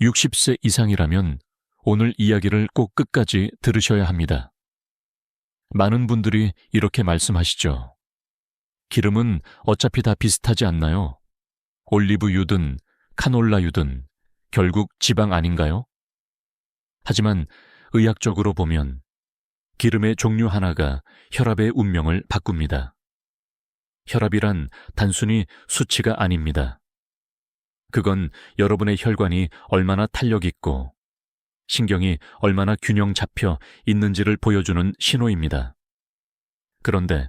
60세 이상이라면 오늘 이야기를 꼭 끝까지 들으셔야 합니다. 많은 분들이 이렇게 말씀하시죠. 기름은 어차피 다 비슷하지 않나요? 올리브유든 카놀라유든 결국 지방 아닌가요? 하지만 의학적으로 보면 기름의 종류 하나가 혈압의 운명을 바꿉니다. 혈압이란 단순히 수치가 아닙니다. 그건 여러분의 혈관이 얼마나 탄력 있고 신경이 얼마나 균형 잡혀 있는지를 보여주는 신호입니다. 그런데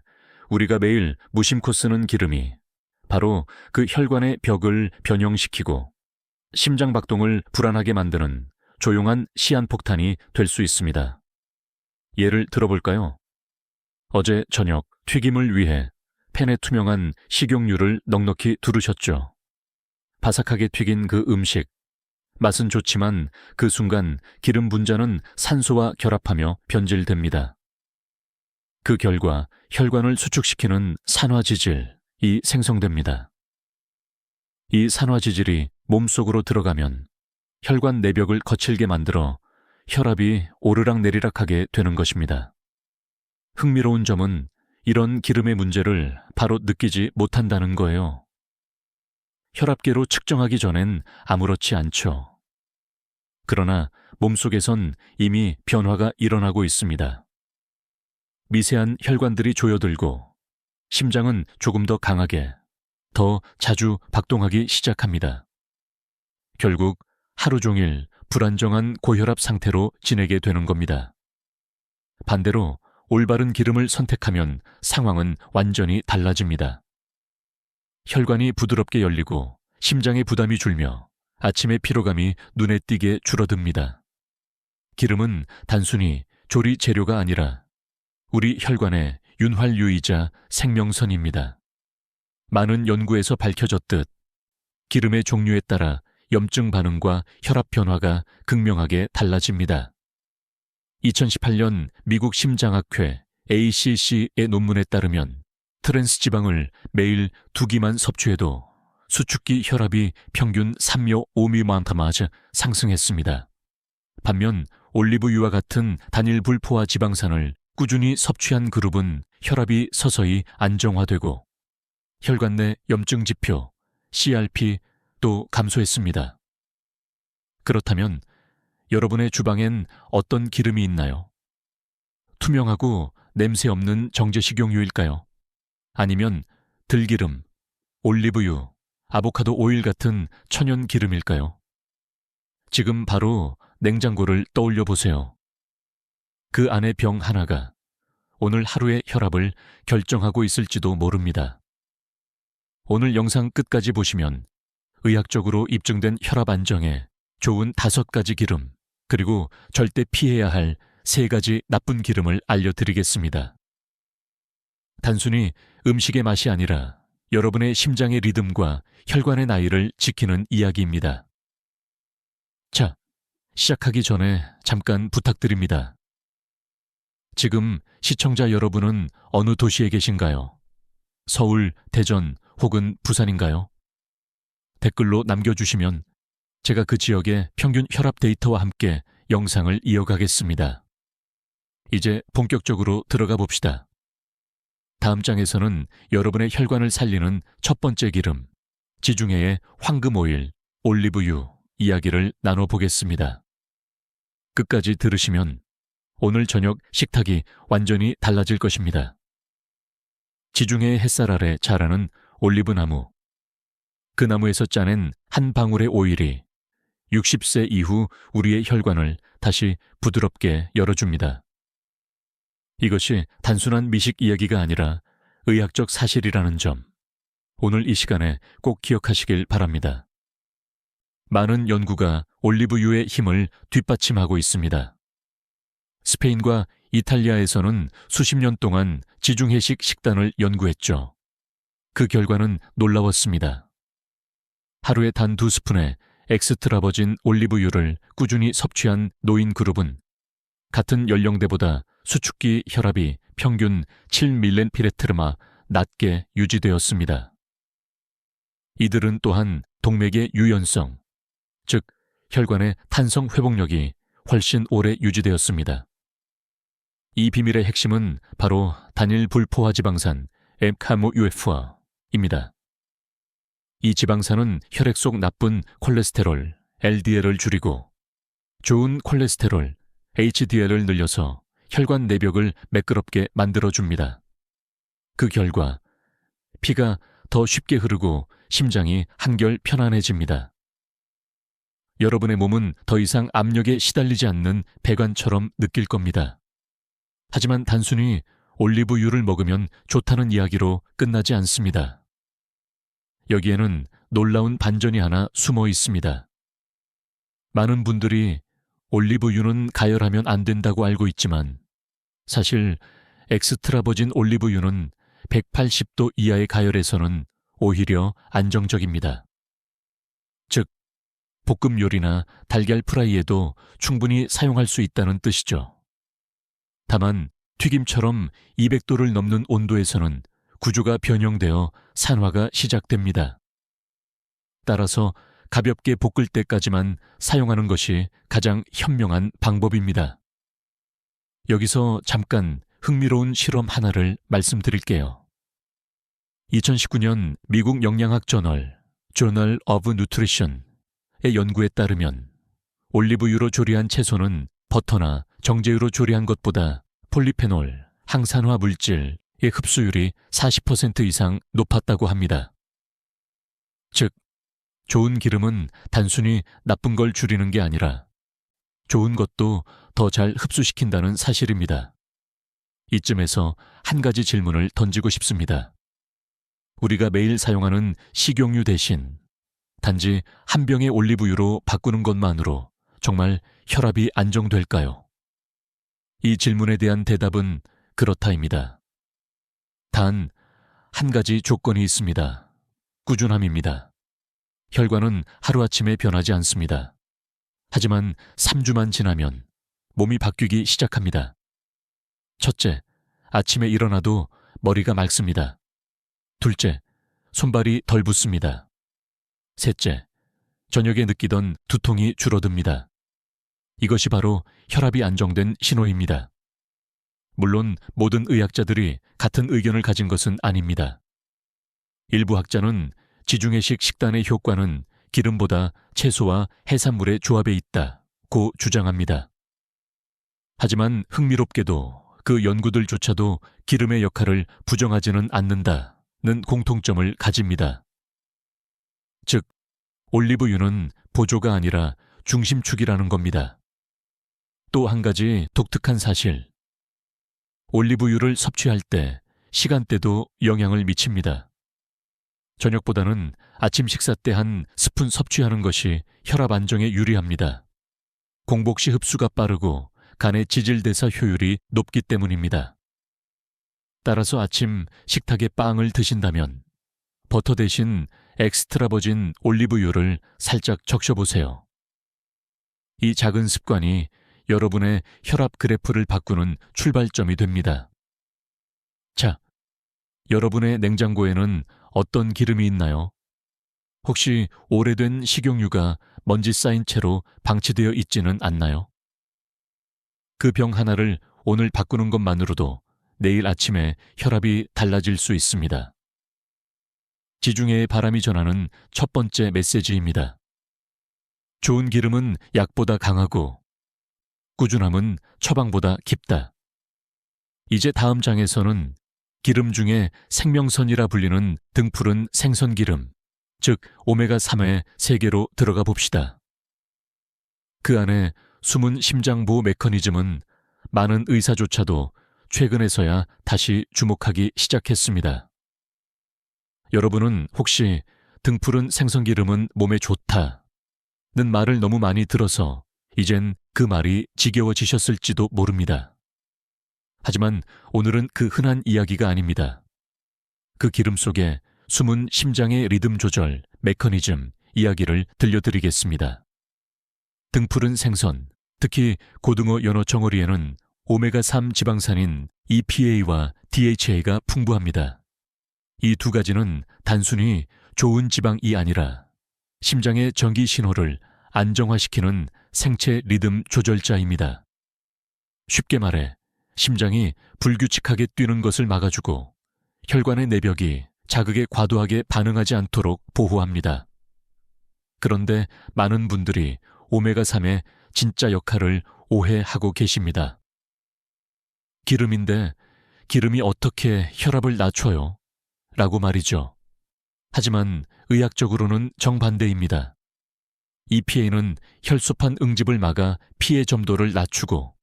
우리가 매일 무심코 쓰는 기름이 바로 그 혈관의 벽을 변형시키고 심장 박동을 불안하게 만드는 조용한 시한폭탄이 될 수 있습니다. 예를 들어볼까요? 어제 저녁 튀김을 위해 팬에 투명한 식용유를 넉넉히 두르셨죠. 바삭하게 튀긴 그 음식, 맛은 좋지만 그 순간 기름 분자는 산소와 결합하며 변질됩니다. 그 결과 혈관을 수축시키는 산화지질이 생성됩니다. 이 산화지질이 몸속으로 들어가면 혈관 내벽을 거칠게 만들어 혈압이 오르락내리락하게 되는 것입니다. 흥미로운 점은 이런 기름의 문제를 바로 느끼지 못한다는 거예요. 혈압계로 측정하기 전엔 아무렇지 않죠. 그러나 몸속에선 이미 변화가 일어나고 있습니다. 미세한 혈관들이 조여들고 심장은 조금 더 강하게, 더 자주 박동하기 시작합니다. 결국 하루 종일 불안정한 고혈압 상태로 지내게 되는 겁니다. 반대로 올바른 기름을 선택하면 상황은 완전히 달라집니다. 혈관이 부드럽게 열리고 심장의 부담이 줄며 아침의 피로감이 눈에 띄게 줄어듭니다. 기름은 단순히 조리 재료가 아니라 우리 혈관의 윤활유이자 생명선입니다. 많은 연구에서 밝혀졌듯 기름의 종류에 따라 염증 반응과 혈압 변화가 극명하게 달라집니다. 2018년 미국 심장학회 ACC의 논문에 따르면 트랜스 지방을 매일 2끼만 섭취해도 수축기 혈압이 평균 3묘 5미만타마즈 상승했습니다. 반면 올리브유와 같은 단일 불포화 지방산을 꾸준히 섭취한 그룹은 혈압이 서서히 안정화되고 혈관 내 염증 지표 CRP도 감소했습니다. 그렇다면 여러분의 주방엔 어떤 기름이 있나요? 투명하고 냄새 없는 정제 식용유일까요? 아니면 들기름, 올리브유, 아보카도 오일 같은 천연 기름일까요? 지금 바로 냉장고를 떠올려 보세요. 그 안의 병 하나가 오늘 하루의 혈압을 결정하고 있을지도 모릅니다. 오늘 영상 끝까지 보시면 의학적으로 입증된 혈압 안정에 좋은 5가지 기름, 그리고 절대 피해야 할 3가지 나쁜 기름을 알려드리겠습니다. 단순히 음식의 맛이 아니라 여러분의 심장의 리듬과 혈관의 나이를 지키는 이야기입니다. 자, 시작하기 전에 잠깐 부탁드립니다. 지금 시청자 여러분은 어느 도시에 계신가요? 서울, 대전 혹은 부산인가요? 댓글로 남겨주시면 제가 그 지역의 평균 혈압 데이터와 함께 영상을 이어가겠습니다. 이제 본격적으로 들어가 봅시다. 다음 장에서는 여러분의 혈관을 살리는 첫 번째 기름, 지중해의 황금 오일, 올리브유 이야기를 나눠보겠습니다. 끝까지 들으시면 오늘 저녁 식탁이 완전히 달라질 것입니다. 지중해의 햇살 아래 자라는 올리브나무. 그 나무에서 짜낸 한 방울의 오일이 60세 이후 우리의 혈관을 다시 부드럽게 열어줍니다. 이것이 단순한 미식 이야기가 아니라 의학적 사실이라는 점, 오늘 이 시간에 꼭 기억하시길 바랍니다. 많은 연구가 올리브유의 힘을 뒷받침하고 있습니다. 스페인과 이탈리아에서는 수십 년 동안 지중해식 식단을 연구했죠. 그 결과는 놀라웠습니다. 하루에 단 2스푼의 엑스트라 버진 올리브유를 꾸준히 섭취한 노인 그룹은 같은 연령대보다 수축기 혈압이 평균 7밀렌피레트르마 낮게 유지되었습니다. 이들은 또한 동맥의 유연성, 즉 혈관의 탄성 회복력이 훨씬 오래 유지되었습니다. 이 비밀의 핵심은 바로 단일 불포화 지방산 mCAM-UFA입니다. 이 지방산은 혈액 속 나쁜 콜레스테롤 LDL을 줄이고 좋은 콜레스테롤 HDL을 늘려서 혈관 내벽을 매끄럽게 만들어줍니다. 그 결과 피가 더 쉽게 흐르고 심장이 한결 편안해집니다. 여러분의 몸은 더 이상 압력에 시달리지 않는 배관처럼 느낄 겁니다. 하지만 단순히 올리브유를 먹으면 좋다는 이야기로 끝나지 않습니다. 여기에는 놀라운 반전이 하나 숨어 있습니다. 많은 분들이 올리브유는 가열하면 안 된다고 알고 있지만 사실 엑스트라 버진 올리브유는 180도 이하의 가열에서는 오히려 안정적입니다. 즉, 볶음 요리나 달걀 프라이에도 충분히 사용할 수 있다는 뜻이죠. 다만 튀김처럼 200도를 넘는 온도에서는 구조가 변형되어 산화가 시작됩니다. 따라서 가볍게 볶을 때까지만 사용하는 것이 가장 현명한 방법입니다. 여기서 잠깐 흥미로운 실험 하나를 말씀드릴게요. 2019년 미국 영양학 저널 Journal of Nutrition의 연구에 따르면 올리브유로 조리한 채소는 버터나 정제유로 조리한 것보다 폴리페놀, 항산화 물질의 흡수율이 40% 이상 높았다고 합니다. 즉, 좋은 기름은 단순히 나쁜 걸 줄이는 게 아니라 좋은 것도 더 잘 흡수시킨다는 사실입니다. 이쯤에서 한 가지 질문을 던지고 싶습니다. 우리가 매일 사용하는 식용유 대신 단지 한 병의 올리브유로 바꾸는 것만으로 정말 혈압이 안정될까요? 이 질문에 대한 대답은 그렇다입니다. 단 한 가지 조건이 있습니다. 꾸준함입니다. 혈관은 하루아침에 변하지 않습니다. 하지만 3주만 지나면 몸이 바뀌기 시작합니다. 첫째, 아침에 일어나도 머리가 맑습니다. 둘째, 손발이 덜 붓습니다. 셋째, 저녁에 느끼던 두통이 줄어듭니다. 이것이 바로 혈압이 안정된 신호입니다. 물론 모든 의학자들이 같은 의견을 가진 것은 아닙니다. 일부 학자는 지중해식 식단의 효과는 기름보다 채소와 해산물의 조합에 있다고 주장합니다. 하지만 흥미롭게도 그 연구들조차도 기름의 역할을 부정하지는 않는다는 공통점을 가집니다. 즉, 올리브유는 보조가 아니라 중심축이라는 겁니다. 또 한 가지 독특한 사실. 올리브유를 섭취할 때 시간대도 영향을 미칩니다. 저녁보다는 아침 식사 때 한 스푼 섭취하는 것이 혈압 안정에 유리합니다. 공복 시 흡수가 빠르고 간의 지질대사 효율이 높기 때문입니다. 따라서 아침 식탁에 빵을 드신다면 버터 대신 엑스트라 버진 올리브유를 살짝 적셔보세요. 이 작은 습관이 여러분의 혈압 그래프를 바꾸는 출발점이 됩니다. 자, 여러분의 냉장고에는 어떤 기름이 있나요? 혹시 오래된 식용유가 먼지 쌓인 채로 방치되어 있지는 않나요? 그 병 하나를 오늘 바꾸는 것만으로도 내일 아침에 혈압이 달라질 수 있습니다. 지중해의 바람이 전하는 첫 번째 메시지입니다. 좋은 기름은 약보다 강하고 꾸준함은 처방보다 깊다. 이제 다음 장에서는 기름 중에 생명선이라 불리는 등푸른 생선기름, 즉 오메가3의 세계로 들어가 봅시다. 그 안에 숨은 심장보호 메커니즘은 많은 의사조차도 최근에서야 다시 주목하기 시작했습니다. 여러분은 혹시 등푸른 생선기름은 몸에 좋다는 말을 너무 많이 들어서 이젠 그 말이 지겨워지셨을지도 모릅니다. 하지만 오늘은 그 흔한 이야기가 아닙니다. 그 기름 속에 숨은 심장의 리듬 조절, 메커니즘, 이야기를 들려드리겠습니다. 등푸른 생선, 특히 고등어 연어 정어리에는 오메가3 지방산인 EPA와 DHA가 풍부합니다. 이 두 가지는 단순히 좋은 지방이 아니라 심장의 전기 신호를 안정화시키는 생체 리듬 조절자입니다. 쉽게 말해 심장이 불규칙하게 뛰는 것을 막아주고 혈관의 내벽이 자극에 과도하게 반응하지 않도록 보호합니다. 그런데 많은 분들이 오메가3의 진짜 역할을 오해하고 계십니다. 기름인데 기름이 어떻게 혈압을 낮춰요? 라고 말이죠. 하지만 의학적으로는 정반대입니다. EPA는 혈소판 응집을 막아 피해 점도를 낮추고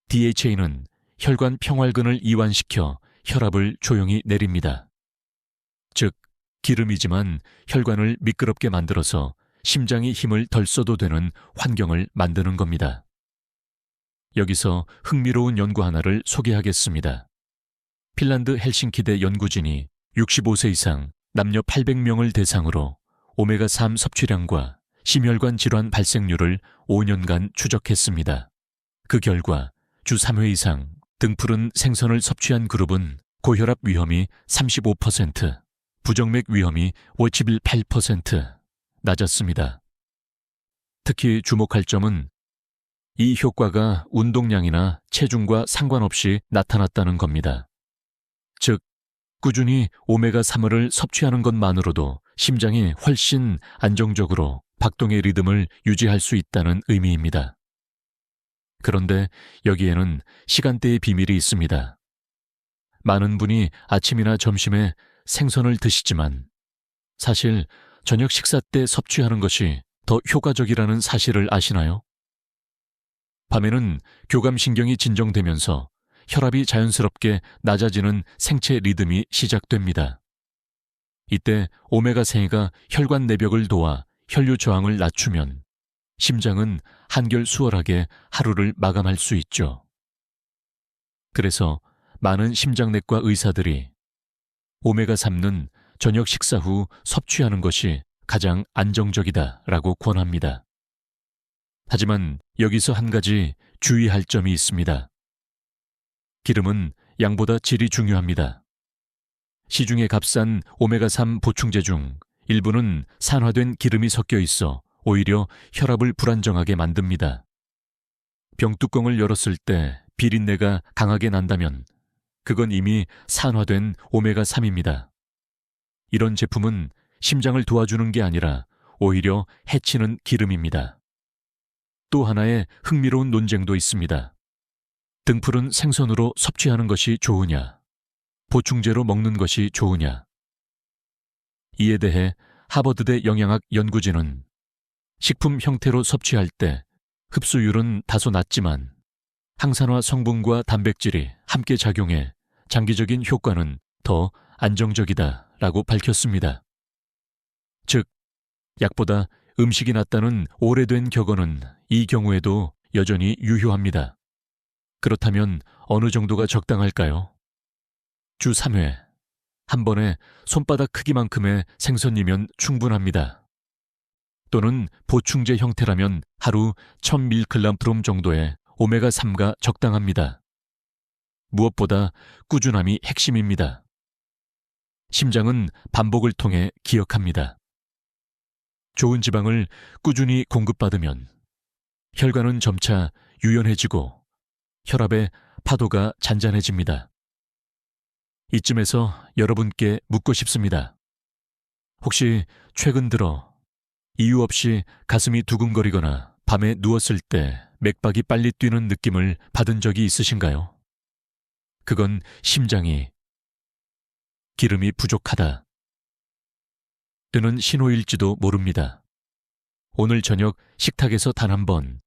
DHA는 혈관 평활근을 이완시켜 혈압을 조용히 내립니다. 즉, 기름이지만 혈관을 미끄럽게 만들어서 심장이 힘을 덜 써도 되는 환경을 만드는 겁니다. 여기서 흥미로운 연구 하나를 소개하겠습니다. 핀란드 헬싱키대 연구진이 65세 이상 남녀 800명을 대상으로 오메가3 섭취량과 심혈관 질환 발생률을 5년간 추적했습니다. 그 결과 주 3회 이상 등푸른 생선을 섭취한 그룹은 고혈압 위험이 35%, 부정맥 위험이 58% 낮았습니다. 특히 주목할 점은 이 효과가 운동량이나 체중과 상관없이 나타났다는 겁니다. 즉, 꾸준히 오메가3을 섭취하는 것만으로도 심장이 훨씬 안정적으로 박동의 리듬을 유지할 수 있다는 의미입니다. 그런데 여기에는 시간대의 비밀이 있습니다. 많은 분이 아침이나 점심에 생선을 드시지만 사실 저녁 식사 때 섭취하는 것이 더 효과적이라는 사실을 아시나요? 밤에는 교감신경이 진정되면서 혈압이 자연스럽게 낮아지는 생체 리듬이 시작됩니다. 이때 오메가3가 혈관 내벽을 도와 혈류 저항을 낮추면 심장은 한결 수월하게 하루를 마감할 수 있죠. 그래서 많은 심장내과 의사들이 오메가3는 저녁 식사 후 섭취하는 것이 가장 안정적이다라고 권합니다. 하지만 여기서 한 가지 주의할 점이 있습니다. 기름은 양보다 질이 중요합니다. 시중에 값싼 오메가3 보충제 중 일부는 산화된 기름이 섞여 있어 오히려 혈압을 불안정하게 만듭니다. 병뚜껑을 열었을 때 비린내가 강하게 난다면 그건 이미 산화된 오메가3입니다. 이런 제품은 심장을 도와주는 게 아니라 오히려 해치는 기름입니다. 또 하나의 흥미로운 논쟁도 있습니다. 등푸른 생선으로 섭취하는 것이 좋으냐, 보충제로 먹는 것이 좋으냐. 이에 대해 하버드대 영양학 연구진은 식품 형태로 섭취할 때 흡수율은 다소 낮지만 항산화 성분과 단백질이 함께 작용해 장기적인 효과는 더 안정적이다라고 밝혔습니다. 즉, 약보다 음식이 낫다는 오래된 격언은 이 경우에도 여전히 유효합니다. 그렇다면 어느 정도가 적당할까요? 주 3회, 한 번에 손바닥 크기만큼의 생선이면 충분합니다. 또는 보충제 형태라면 하루 1000mg 정도의 오메가3가 적당합니다. 무엇보다 꾸준함이 핵심입니다. 심장은 반복을 통해 기억합니다. 좋은 지방을 꾸준히 공급받으면 혈관은 점차 유연해지고 혈압의 파도가 잔잔해집니다. 이쯤에서 여러분께 묻고 싶습니다. 혹시 최근 들어 이유 없이 가슴이 두근거리거나 밤에 누웠을 때 맥박이 빨리 뛰는 느낌을 받은 적이 있으신가요? 그건 심장이 기름이 부족하다 뜨는 신호일지도 모릅니다. 오늘 저녁 식탁에서 단 한 번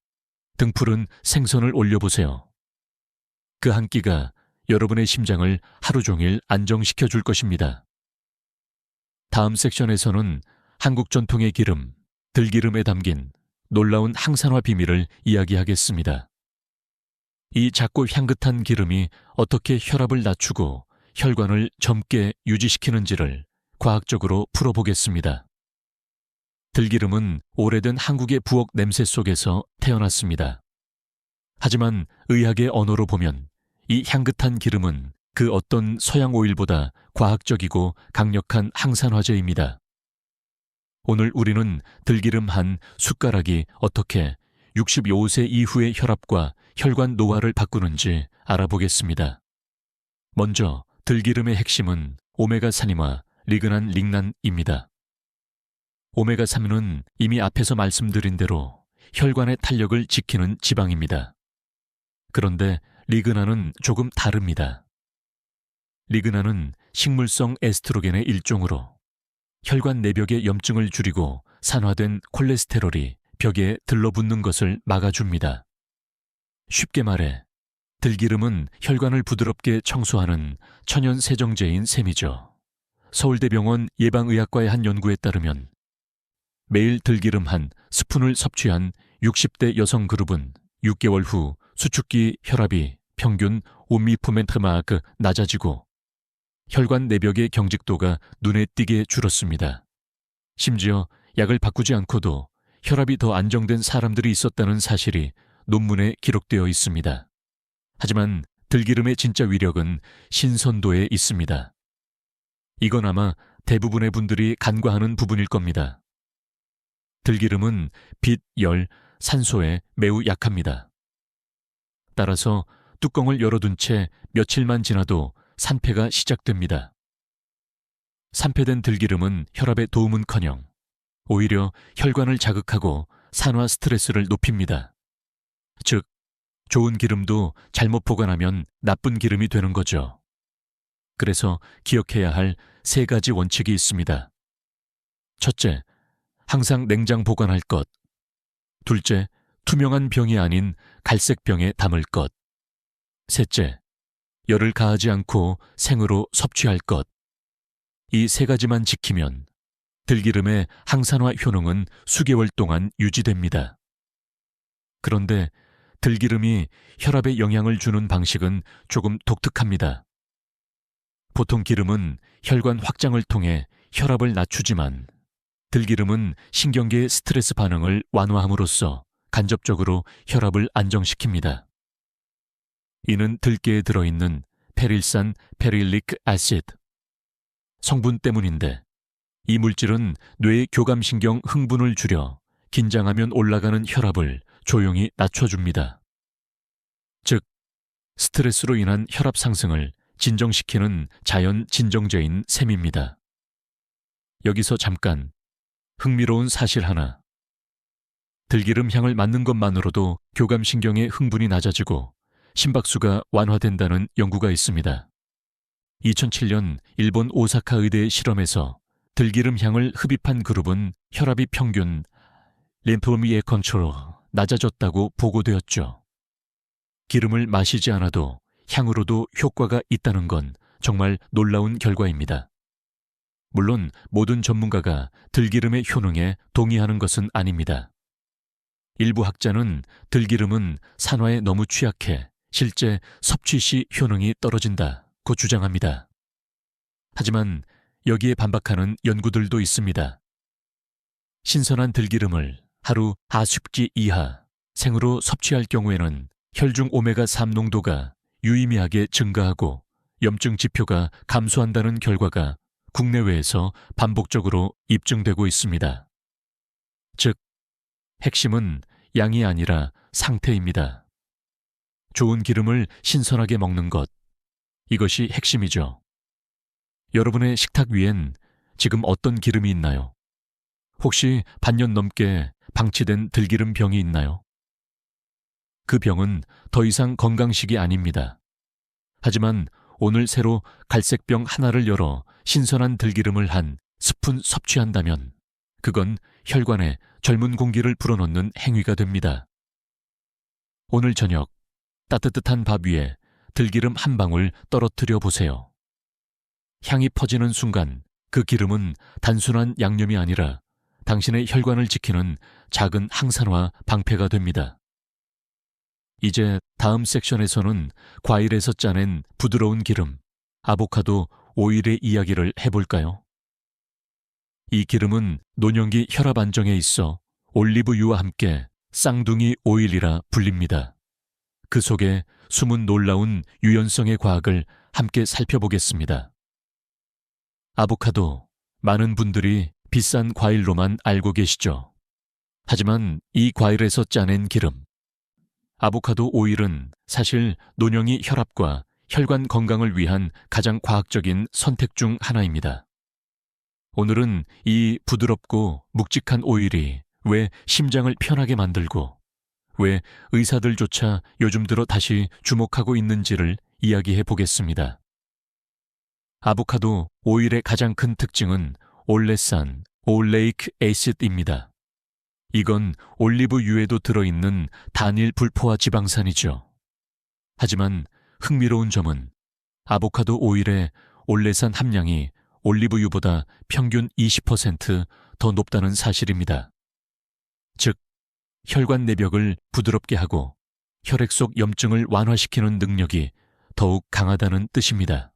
등푸른 생선을 올려보세요. 그 한 끼가 여러분의 심장을 하루 종일 안정시켜 줄 것입니다. 다음 섹션에서는 한국 전통의 기름, 들기름에 담긴 놀라운 항산화 비밀을 이야기하겠습니다. 이 작고 향긋한 기름이 어떻게 혈압을 낮추고 혈관을 젊게 유지시키는지를 과학적으로 풀어보겠습니다. 들기름은 오래된 한국의 부엌 냄새 속에서 태어났습니다. 하지만 의학의 언어로 보면 이 향긋한 기름은 그 어떤 서양 오일보다 과학적이고 강력한 항산화제입니다. 오늘 우리는 들기름 한 숟가락이 어떻게 65세 이후의 혈압과 혈관 노화를 바꾸는지 알아보겠습니다. 먼저 들기름의 핵심은 오메가3와 리그난 링난입니다. 오메가3는 이미 앞에서 말씀드린 대로 혈관의 탄력을 지키는 지방입니다. 그런데 리그난은 조금 다릅니다. 리그난은 식물성 에스트로겐의 일종으로 혈관 내벽의 염증을 줄이고 산화된 콜레스테롤이 벽에 들러붙는 것을 막아줍니다. 쉽게 말해 들기름은 혈관을 부드럽게 청소하는 천연 세정제인 셈이죠. 서울대병원 예방의학과의 한 연구에 따르면 매일 들기름 한 스푼을 섭취한 60대 여성 그룹은 6개월 후 수축기 혈압이 평균 5미프멘트마크 낮아지고 혈관 내벽의 경직도가 눈에 띄게 줄었습니다. 심지어 약을 바꾸지 않고도 혈압이 더 안정된 사람들이 있었다는 사실이 논문에 기록되어 있습니다. 하지만 들기름의 진짜 위력은 신선도에 있습니다. 이건 아마 대부분의 분들이 간과하는 부분일 겁니다. 들기름은 빛, 열, 산소에 매우 약합니다. 따라서 뚜껑을 열어둔 채 며칠만 지나도 산패가 시작됩니다. 산패된 들기름은 혈압에 도움은커녕 오히려 혈관을 자극하고 산화 스트레스를 높입니다. 즉, 좋은 기름도 잘못 보관하면 나쁜 기름이 되는 거죠. 그래서 기억해야 할 3가지 원칙이 있습니다. 첫째, 항상 냉장 보관할 것. 둘째, 투명한 병이 아닌 갈색 병에 담을 것. 셋째, 열을 가하지 않고 생으로 섭취할 것. 이 3가지만 지키면 들기름의 항산화 효능은 수개월 동안 유지됩니다. 그런데 들기름이 혈압에 영향을 주는 방식은 조금 독특합니다. 보통 기름은 혈관 확장을 통해 혈압을 낮추지만 들기름은 신경계의 스트레스 반응을 완화함으로써 간접적으로 혈압을 안정시킵니다. 이는 들깨에 들어있는 페릴산 페릴릭 아시드 성분 때문인데 이 물질은 뇌의 교감신경 흥분을 줄여 긴장하면 올라가는 혈압을 조용히 낮춰줍니다. 즉, 스트레스로 인한 혈압 상승을 진정시키는 자연 진정제인 셈입니다. 여기서 잠깐 흥미로운 사실 하나. 들기름 향을 맡는 것만으로도 교감신경의 흥분이 낮아지고 심박수가 완화된다는 연구가 있습니다. 2007년 일본 오사카 의대의 실험에서 들기름 향을 흡입한 그룹은 혈압이 평균 림프미의 컨트롤 낮아졌다고 보고되었죠. 기름을 마시지 않아도 향으로도 효과가 있다는 건 정말 놀라운 결과입니다. 물론 모든 전문가가 들기름의 효능에 동의하는 것은 아닙니다. 일부 학자는 들기름은 산화에 너무 취약해 실제 섭취 시 효능이 떨어진다고 주장합니다. 하지만 여기에 반박하는 연구들도 있습니다. 신선한 들기름을 하루 4습지 이하 생으로 섭취할 경우에는 혈중 오메가3 농도가 유의미하게 증가하고 염증 지표가 감소한다는 결과가 국내외에서 반복적으로 입증되고 있습니다. 즉, 핵심은 양이 아니라 상태입니다. 좋은 기름을 신선하게 먹는 것, 이것이 핵심이죠. 여러분의 식탁 위엔 지금 어떤 기름이 있나요? 혹시 반년 넘게 방치된 들기름 병이 있나요? 그 병은 더 이상 건강식이 아닙니다. 하지만 오늘 새로 갈색병 하나를 열어 신선한 들기름을 한 스푼 섭취한다면 그건 혈관에 젊은 공기를 불어넣는 행위가 됩니다. 오늘 저녁 따뜻한 밥 위에 들기름 한 방울 떨어뜨려 보세요. 향이 퍼지는 순간 그 기름은 단순한 양념이 아니라 당신의 혈관을 지키는 작은 항산화 방패가 됩니다. 이제 다음 섹션에서는 과일에서 짜낸 부드러운 기름, 아보카도 오일의 이야기를 해볼까요? 이 기름은 노년기 혈압 안정에 있어 올리브유와 함께 쌍둥이 오일이라 불립니다. 그 속에 숨은 놀라운 유연성의 과학을 함께 살펴보겠습니다. 아보카도, 많은 분들이 비싼 과일로만 알고 계시죠. 하지만 이 과일에서 짜낸 기름, 아보카도 오일은 사실 논영이 혈압과 혈관 건강을 위한 가장 과학적인 선택 중 하나입니다. 오늘은 이 부드럽고 묵직한 오일이 왜 심장을 편하게 만들고 왜 의사들조차 요즘 들어 다시 주목하고 있는지를 이야기해 보겠습니다. 아보카도 오일의 가장 큰 특징은 올레산, 올레이크 애시드입니다. 이건 올리브유에도 들어있는 단일 불포화 지방산이죠. 하지만 흥미로운 점은 아보카도 오일의 올레산 함량이 올리브유보다 평균 20% 더 높다는 사실입니다. 즉, 혈관 내벽을 부드럽게 하고 혈액 속 염증을 완화시키는 능력이 더욱 강하다는 뜻입니다.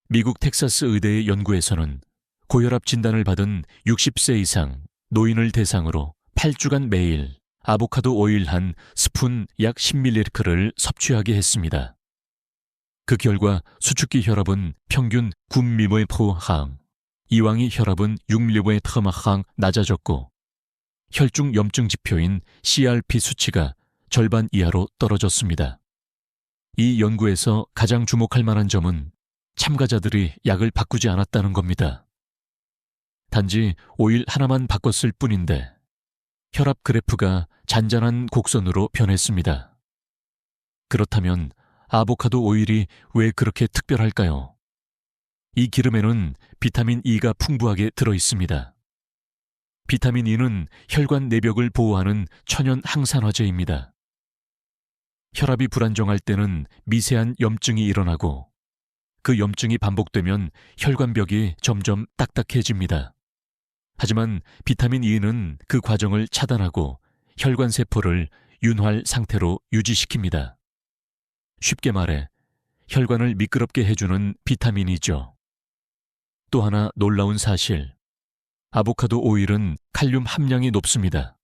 미국 텍사스 의대의 연구에서는 고혈압 진단을 받은 60세 이상 노인을 대상으로 8주간 매일 아보카도 오일 한 스푼 약 10ml를 섭취하게 했습니다. 그 결과 수축기 혈압은 평균 9mm/항, 이왕이 혈압은 6mm/항 낮아졌고 혈중 염증 지표인 CRP 수치가 절반 이하로 떨어졌습니다. 이 연구에서 가장 주목할 만한 점은 참가자들이 약을 바꾸지 않았다는 겁니다. 단지 오일 하나만 바꿨을 뿐인데 혈압 그래프가 잔잔한 곡선으로 변했습니다. 그렇다면 아보카도 오일이 왜 그렇게 특별할까요? 이 기름에는 비타민 E가 풍부하게 들어 있습니다. 비타민 E는 혈관 내벽을 보호하는 천연 항산화제입니다. 혈압이 불안정할 때는 미세한 염증이 일어나고 그 염증이 반복되면 혈관벽이 점점 딱딱해집니다. 하지만 비타민 E는 그 과정을 차단하고 혈관 세포를 윤활 상태로 유지시킵니다. 쉽게 말해 혈관을 미끄럽게 해주는 비타민이죠. 또 하나 놀라운 사실, 아보카도 오일은 칼륨 함량이 높습니다.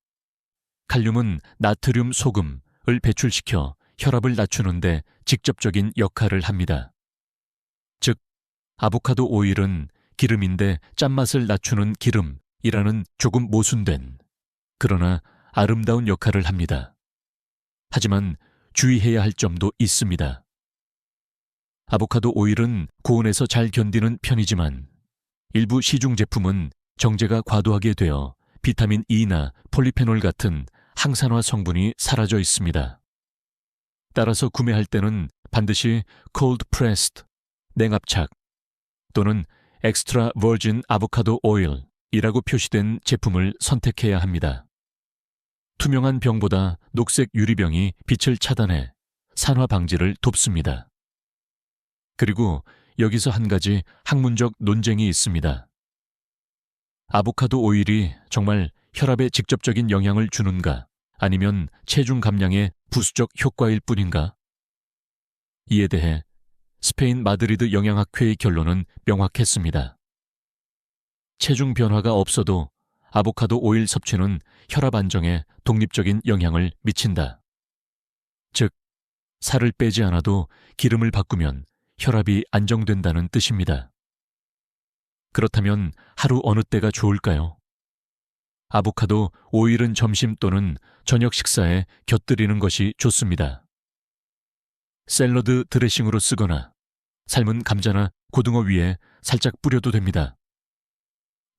칼륨은 나트륨 소금을 배출시켜 혈압을 낮추는데 직접적인 역할을 합니다. 즉, 아보카도 오일은 기름인데 짠맛을 낮추는 기름이라는 조금 모순된, 그러나 아름다운 역할을 합니다. 하지만 주의해야 할 점도 있습니다. 아보카도 오일은 고온에서 잘 견디는 편이지만 일부 시중 제품은 정제가 과도하게 되어 비타민 E나 폴리페놀 같은 항산화 성분이 사라져 있습니다. 따라서 구매할 때는 반드시 cold pressed, 냉압착 또는 extra virgin avocado oil이라고 표시된 제품을 선택해야 합니다. 투명한 병보다 녹색 유리병이 빛을 차단해 산화 방지를 돕습니다. 그리고 여기서 한 가지 학문적 논쟁이 있습니다. 아보카도 오일이 정말 혈압에 직접적인 영향을 주는가, 아니면 체중 감량에 부수적 효과일 뿐인가? 이에 대해 스페인 마드리드 영양학회의 결론은 명확했습니다. 체중 변화가 없어도 아보카도 오일 섭취는 혈압 안정에 독립적인 영향을 미친다. 즉, 살을 빼지 않아도 기름을 바꾸면 혈압이 안정된다는 뜻입니다. 그렇다면 하루 어느 때가 좋을까요? 아보카도 오일은 점심 또는 저녁 식사에 곁들이는 것이 좋습니다. 샐러드 드레싱으로 쓰거나 삶은 감자나 고등어 위에 살짝 뿌려도 됩니다.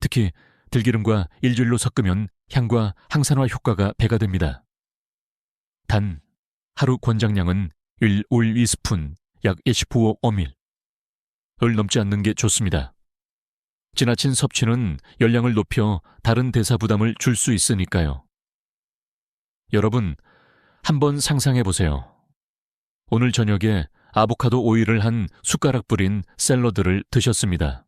특히 들기름과 일주일로 섞으면 향과 항산화 효과가 배가 됩니다. 단, 하루 권장량은 1-2스푼, 약 25ml을 넘지 않는 게 좋습니다. 지나친 섭취는 열량을 높여 다른 대사 부담을 줄 수 있으니까요. 여러분, 한번 상상해 보세요. 오늘 저녁에 아보카도 오일을 한 숟가락 뿌린 샐러드를 드셨습니다.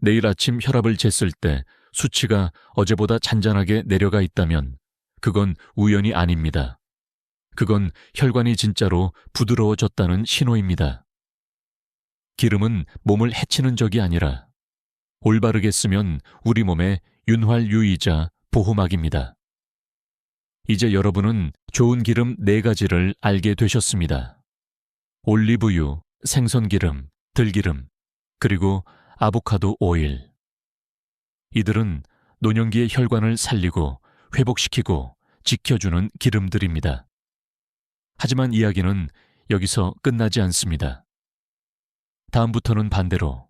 내일 아침 혈압을 쟀을 때 수치가 어제보다 잔잔하게 내려가 있다면 그건 우연이 아닙니다. 그건 혈관이 진짜로 부드러워졌다는 신호입니다. 기름은 몸을 해치는 적이 아니라 올바르게 쓰면 우리 몸의 윤활유이자 보호막입니다. 이제 여러분은 좋은 기름 4가지를 알게 되셨습니다. 올리브유, 생선기름, 들기름, 그리고 아보카도 오일. 이들은 노년기의 혈관을 살리고 회복시키고 지켜주는 기름들입니다. 하지만 이야기는 여기서 끝나지 않습니다. 다음부터는 반대로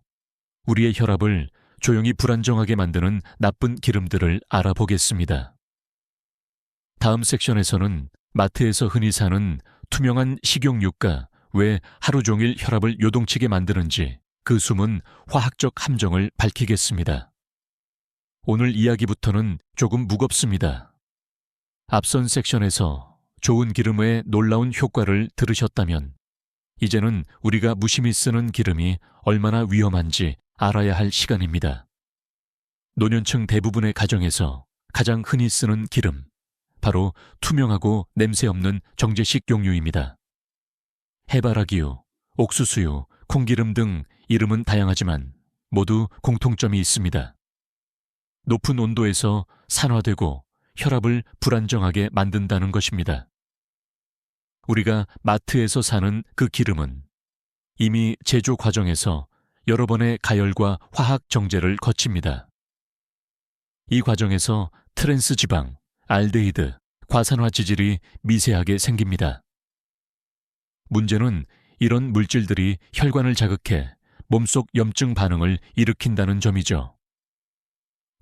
우리의 혈압을 조용히 불안정하게 만드는 나쁜 기름들을 알아보겠습니다. 다음 섹션에서는 마트에서 흔히 사는 투명한 식용유가 왜 하루 종일 혈압을 요동치게 만드는지 그 숨은 화학적 함정을 밝히겠습니다. 오늘 이야기부터는 조금 무겁습니다. 앞선 섹션에서 좋은 기름의 놀라운 효과를 들으셨다면 이제는 우리가 무심히 쓰는 기름이 얼마나 위험한지 알아야 할 시간입니다. 노년층 대부분의 가정에서 가장 흔히 쓰는 기름, 바로 투명하고 냄새 없는 정제식 용유입니다. 해바라기유, 옥수수유, 콩기름 등 이름은 다양하지만 모두 공통점이 있습니다. 높은 온도에서 산화되고 혈압을 불안정하게 만든다는 것입니다. 우리가 마트에서 사는 그 기름은 이미 제조 과정에서 여러 번의 가열과 화학 정제를 거칩니다. 이 과정에서 트랜스 지방, 알데히드, 과산화 지질이 미세하게 생깁니다. 문제는 이런 물질들이 혈관을 자극해 몸속 염증 반응을 일으킨다는 점이죠.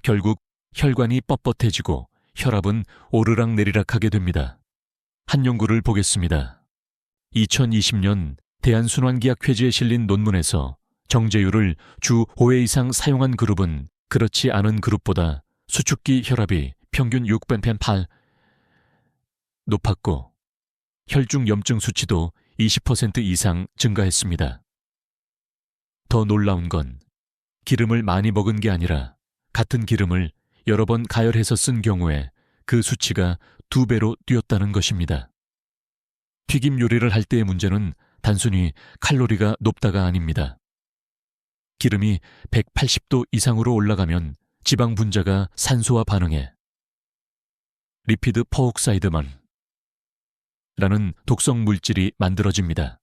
결국 혈관이 뻣뻣해지고 혈압은 오르락내리락하게 됩니다. 한 연구를 보겠습니다. 2020년 대한순환기학회지에 실린 논문에서 정제유를 주 5회 이상 사용한 그룹은 그렇지 않은 그룹보다 수축기 혈압이 평균 600/8 높았고 혈중 염증 수치도 20% 이상 증가했습니다. 더 놀라운 건 기름을 많이 먹은 게 아니라 같은 기름을 여러 번 가열해서 쓴 경우에 그 수치가 2배로 뛰었다는 것입니다. 튀김 요리를 할 때의 문제는 단순히 칼로리가 높다가 아닙니다. 기름이 180도 이상으로 올라가면 지방 분자가 산소와 반응해 리피드 퍼옥사이드만 라는 독성 물질이 만들어집니다.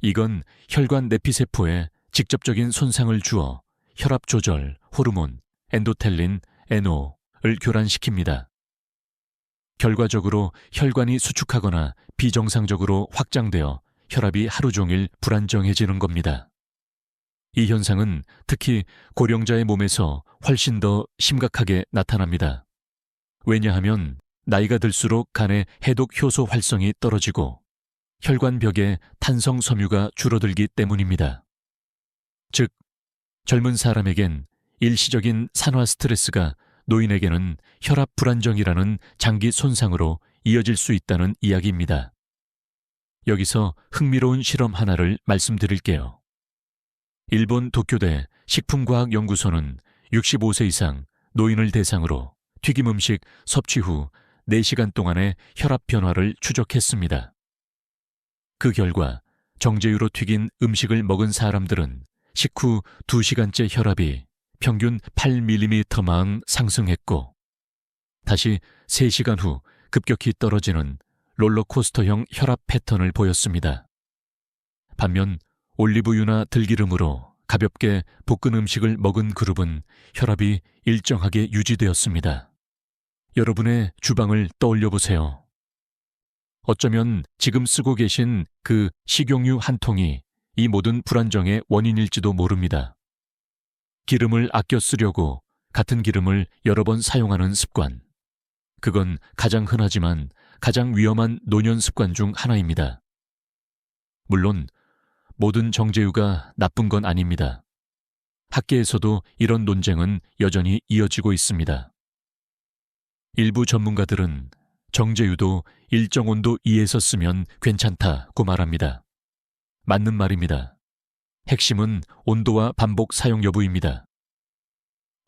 이건 혈관 내피세포에 직접적인 손상을 주어 혈압 조절, 호르몬, 엔도텔린, NO를 교란시킵니다. 결과적으로 혈관이 수축하거나 비정상적으로 확장되어 혈압이 하루 종일 불안정해지는 겁니다. 이 현상은 특히 고령자의 몸에서 훨씬 더 심각하게 나타납니다. 왜냐하면 나이가 들수록 간의 해독 효소 활성이 떨어지고 혈관벽에 탄성 섬유가 줄어들기 때문입니다. 즉, 젊은 사람에겐 일시적인 산화 스트레스가 노인에게는 혈압 불안정이라는 장기 손상으로 이어질 수 있다는 이야기입니다. 여기서 흥미로운 실험 하나를 말씀드릴게요. 일본 도쿄대 식품과학연구소는 65세 이상 노인을 대상으로 튀김 음식 섭취 후 4시간 동안의 혈압 변화를 추적했습니다. 그 결과 정제유로 튀긴 음식을 먹은 사람들은 식후 2시간째 혈압이 평균 8mm만 상승했고 다시 3시간 후 급격히 떨어지는 롤러코스터형 혈압 패턴을 보였습니다. 반면 올리브유나 들기름으로 가볍게 볶은 음식을 먹은 그룹은 혈압이 일정하게 유지되었습니다. 여러분의 주방을 떠올려 보세요. 어쩌면 지금 쓰고 계신 그 식용유 한 통이 이 모든 불안정의 원인일지도 모릅니다. 기름을 아껴 쓰려고 같은 기름을 여러 번 사용하는 습관. 그건 가장 흔하지만 가장 위험한 노년 습관 중 하나입니다. 물론 모든 정제유가 나쁜 건 아닙니다. 학계에서도 이런 논쟁은 여전히 이어지고 있습니다. 일부 전문가들은 정제유도 일정 온도 이에서 쓰면 괜찮다고 말합니다. 맞는 말입니다. 핵심은 온도와 반복 사용 여부입니다.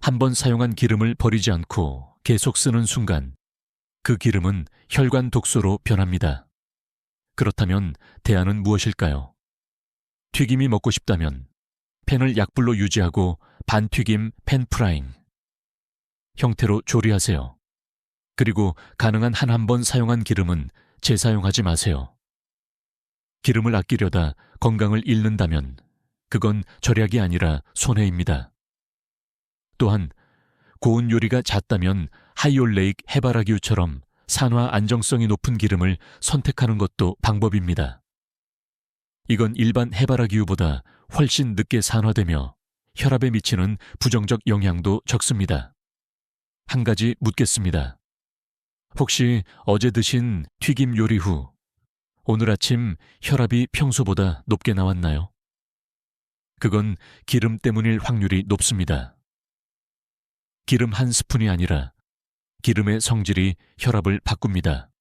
한 번 사용한 기름을 버리지 않고 계속 쓰는 순간 그 기름은 혈관 독소로 변합니다. 그렇다면 대안은 무엇일까요? 튀김이 먹고 싶다면 팬을 약불로 유지하고 반튀김 팬프라잉 형태로 조리하세요. 그리고 가능한 한 번 사용한 기름은 재사용하지 마세요. 기름을 아끼려다 건강을 잃는다면 그건 절약이 아니라 손해입니다. 또한 고운 요리가 잦다면 하이올레익 해바라기유처럼 산화 안정성이 높은 기름을 선택하는 것도 방법입니다. 이건 일반 해바라기유보다 훨씬 늦게 산화되며 혈압에 미치는 부정적 영향도 적습니다. 한 가지 묻겠습니다. 혹시 어제 드신 튀김 요리 후 오늘 아침 혈압이 평소보다 높게 나왔나요? 그건 기름 때문일 확률이 높습니다. 기름 한 스푼이 아니라 기름의 성질이 혈압을 바꿉니다.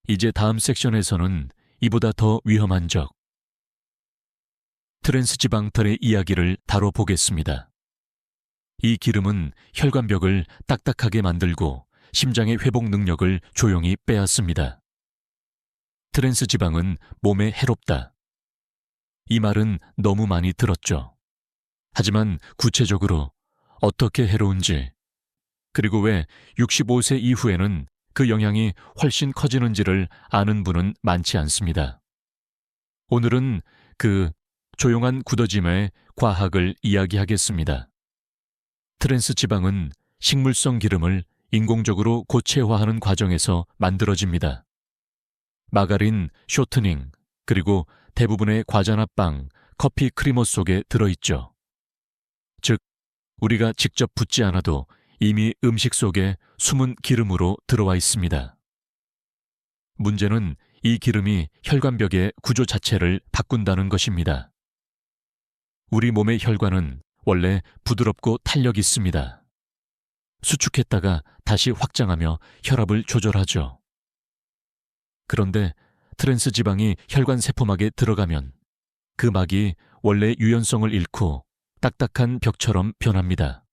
이제 다음 섹션에서는 이보다 더 위험한 적, 트랜스지방털의 이야기를 다뤄보겠습니다. 이 기름은 혈관벽을 딱딱하게 만들고 심장의 회복 능력을 조용히 빼앗습니다. 트랜스지방은 몸에 해롭다. 이 말은 너무 많이 들었죠. 하지만 구체적으로 어떻게 해로운지, 그리고 왜 65세 이후에는 그 영향이 훨씬 커지는지를 아는 분은 많지 않습니다. 오늘은 그 조용한 굳어짐의 과학을 이야기하겠습니다. 트랜스지방은 식물성 기름을 인공적으로 고체화하는 과정에서 만들어집니다. 마가린, 쇼트닝, 그리고 대부분의 과자나 빵, 커피 크리머 속에 들어있죠. 즉, 우리가 직접 붓지 않아도 이미 음식 속에 숨은 기름으로 들어와 있습니다. 문제는 이 기름이 혈관벽의 구조 자체를 바꾼다는 것입니다. 우리 몸의 혈관은 원래 부드럽고 탄력 있습니다. 수축했다가 다시 확장하며 혈압을 조절하죠. 그런데 트랜스지방이 혈관 세포막에 들어가면 그 막이 원래 유연성을 잃고 딱딱한 벽처럼 변합니다.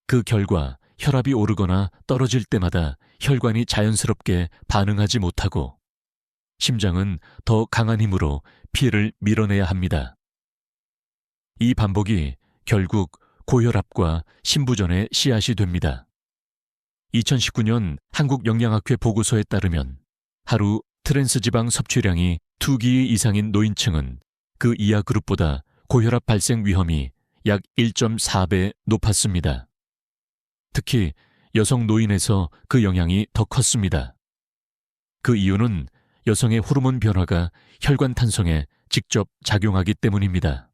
그 결과 혈압이 오르거나 떨어질 때마다 혈관이 자연스럽게 반응하지 못하고 심장은 더 강한 힘으로 피를 밀어내야 합니다. 이 반복이 결국 고혈압과 심부전의 씨앗이 됩니다. 2019년 한국영양학회 보고서에 따르면 하루 트랜스지방 섭취량이 2기 이상인 노인층은 그 이하 그룹보다 고혈압 발생 위험이 약 1.4배 높았습니다. 특히 여성 노인에서 그 영향이 더 컸습니다. 그 이유는 여성의 호르몬 변화가 혈관 탄성에 직접 작용하기 때문입니다.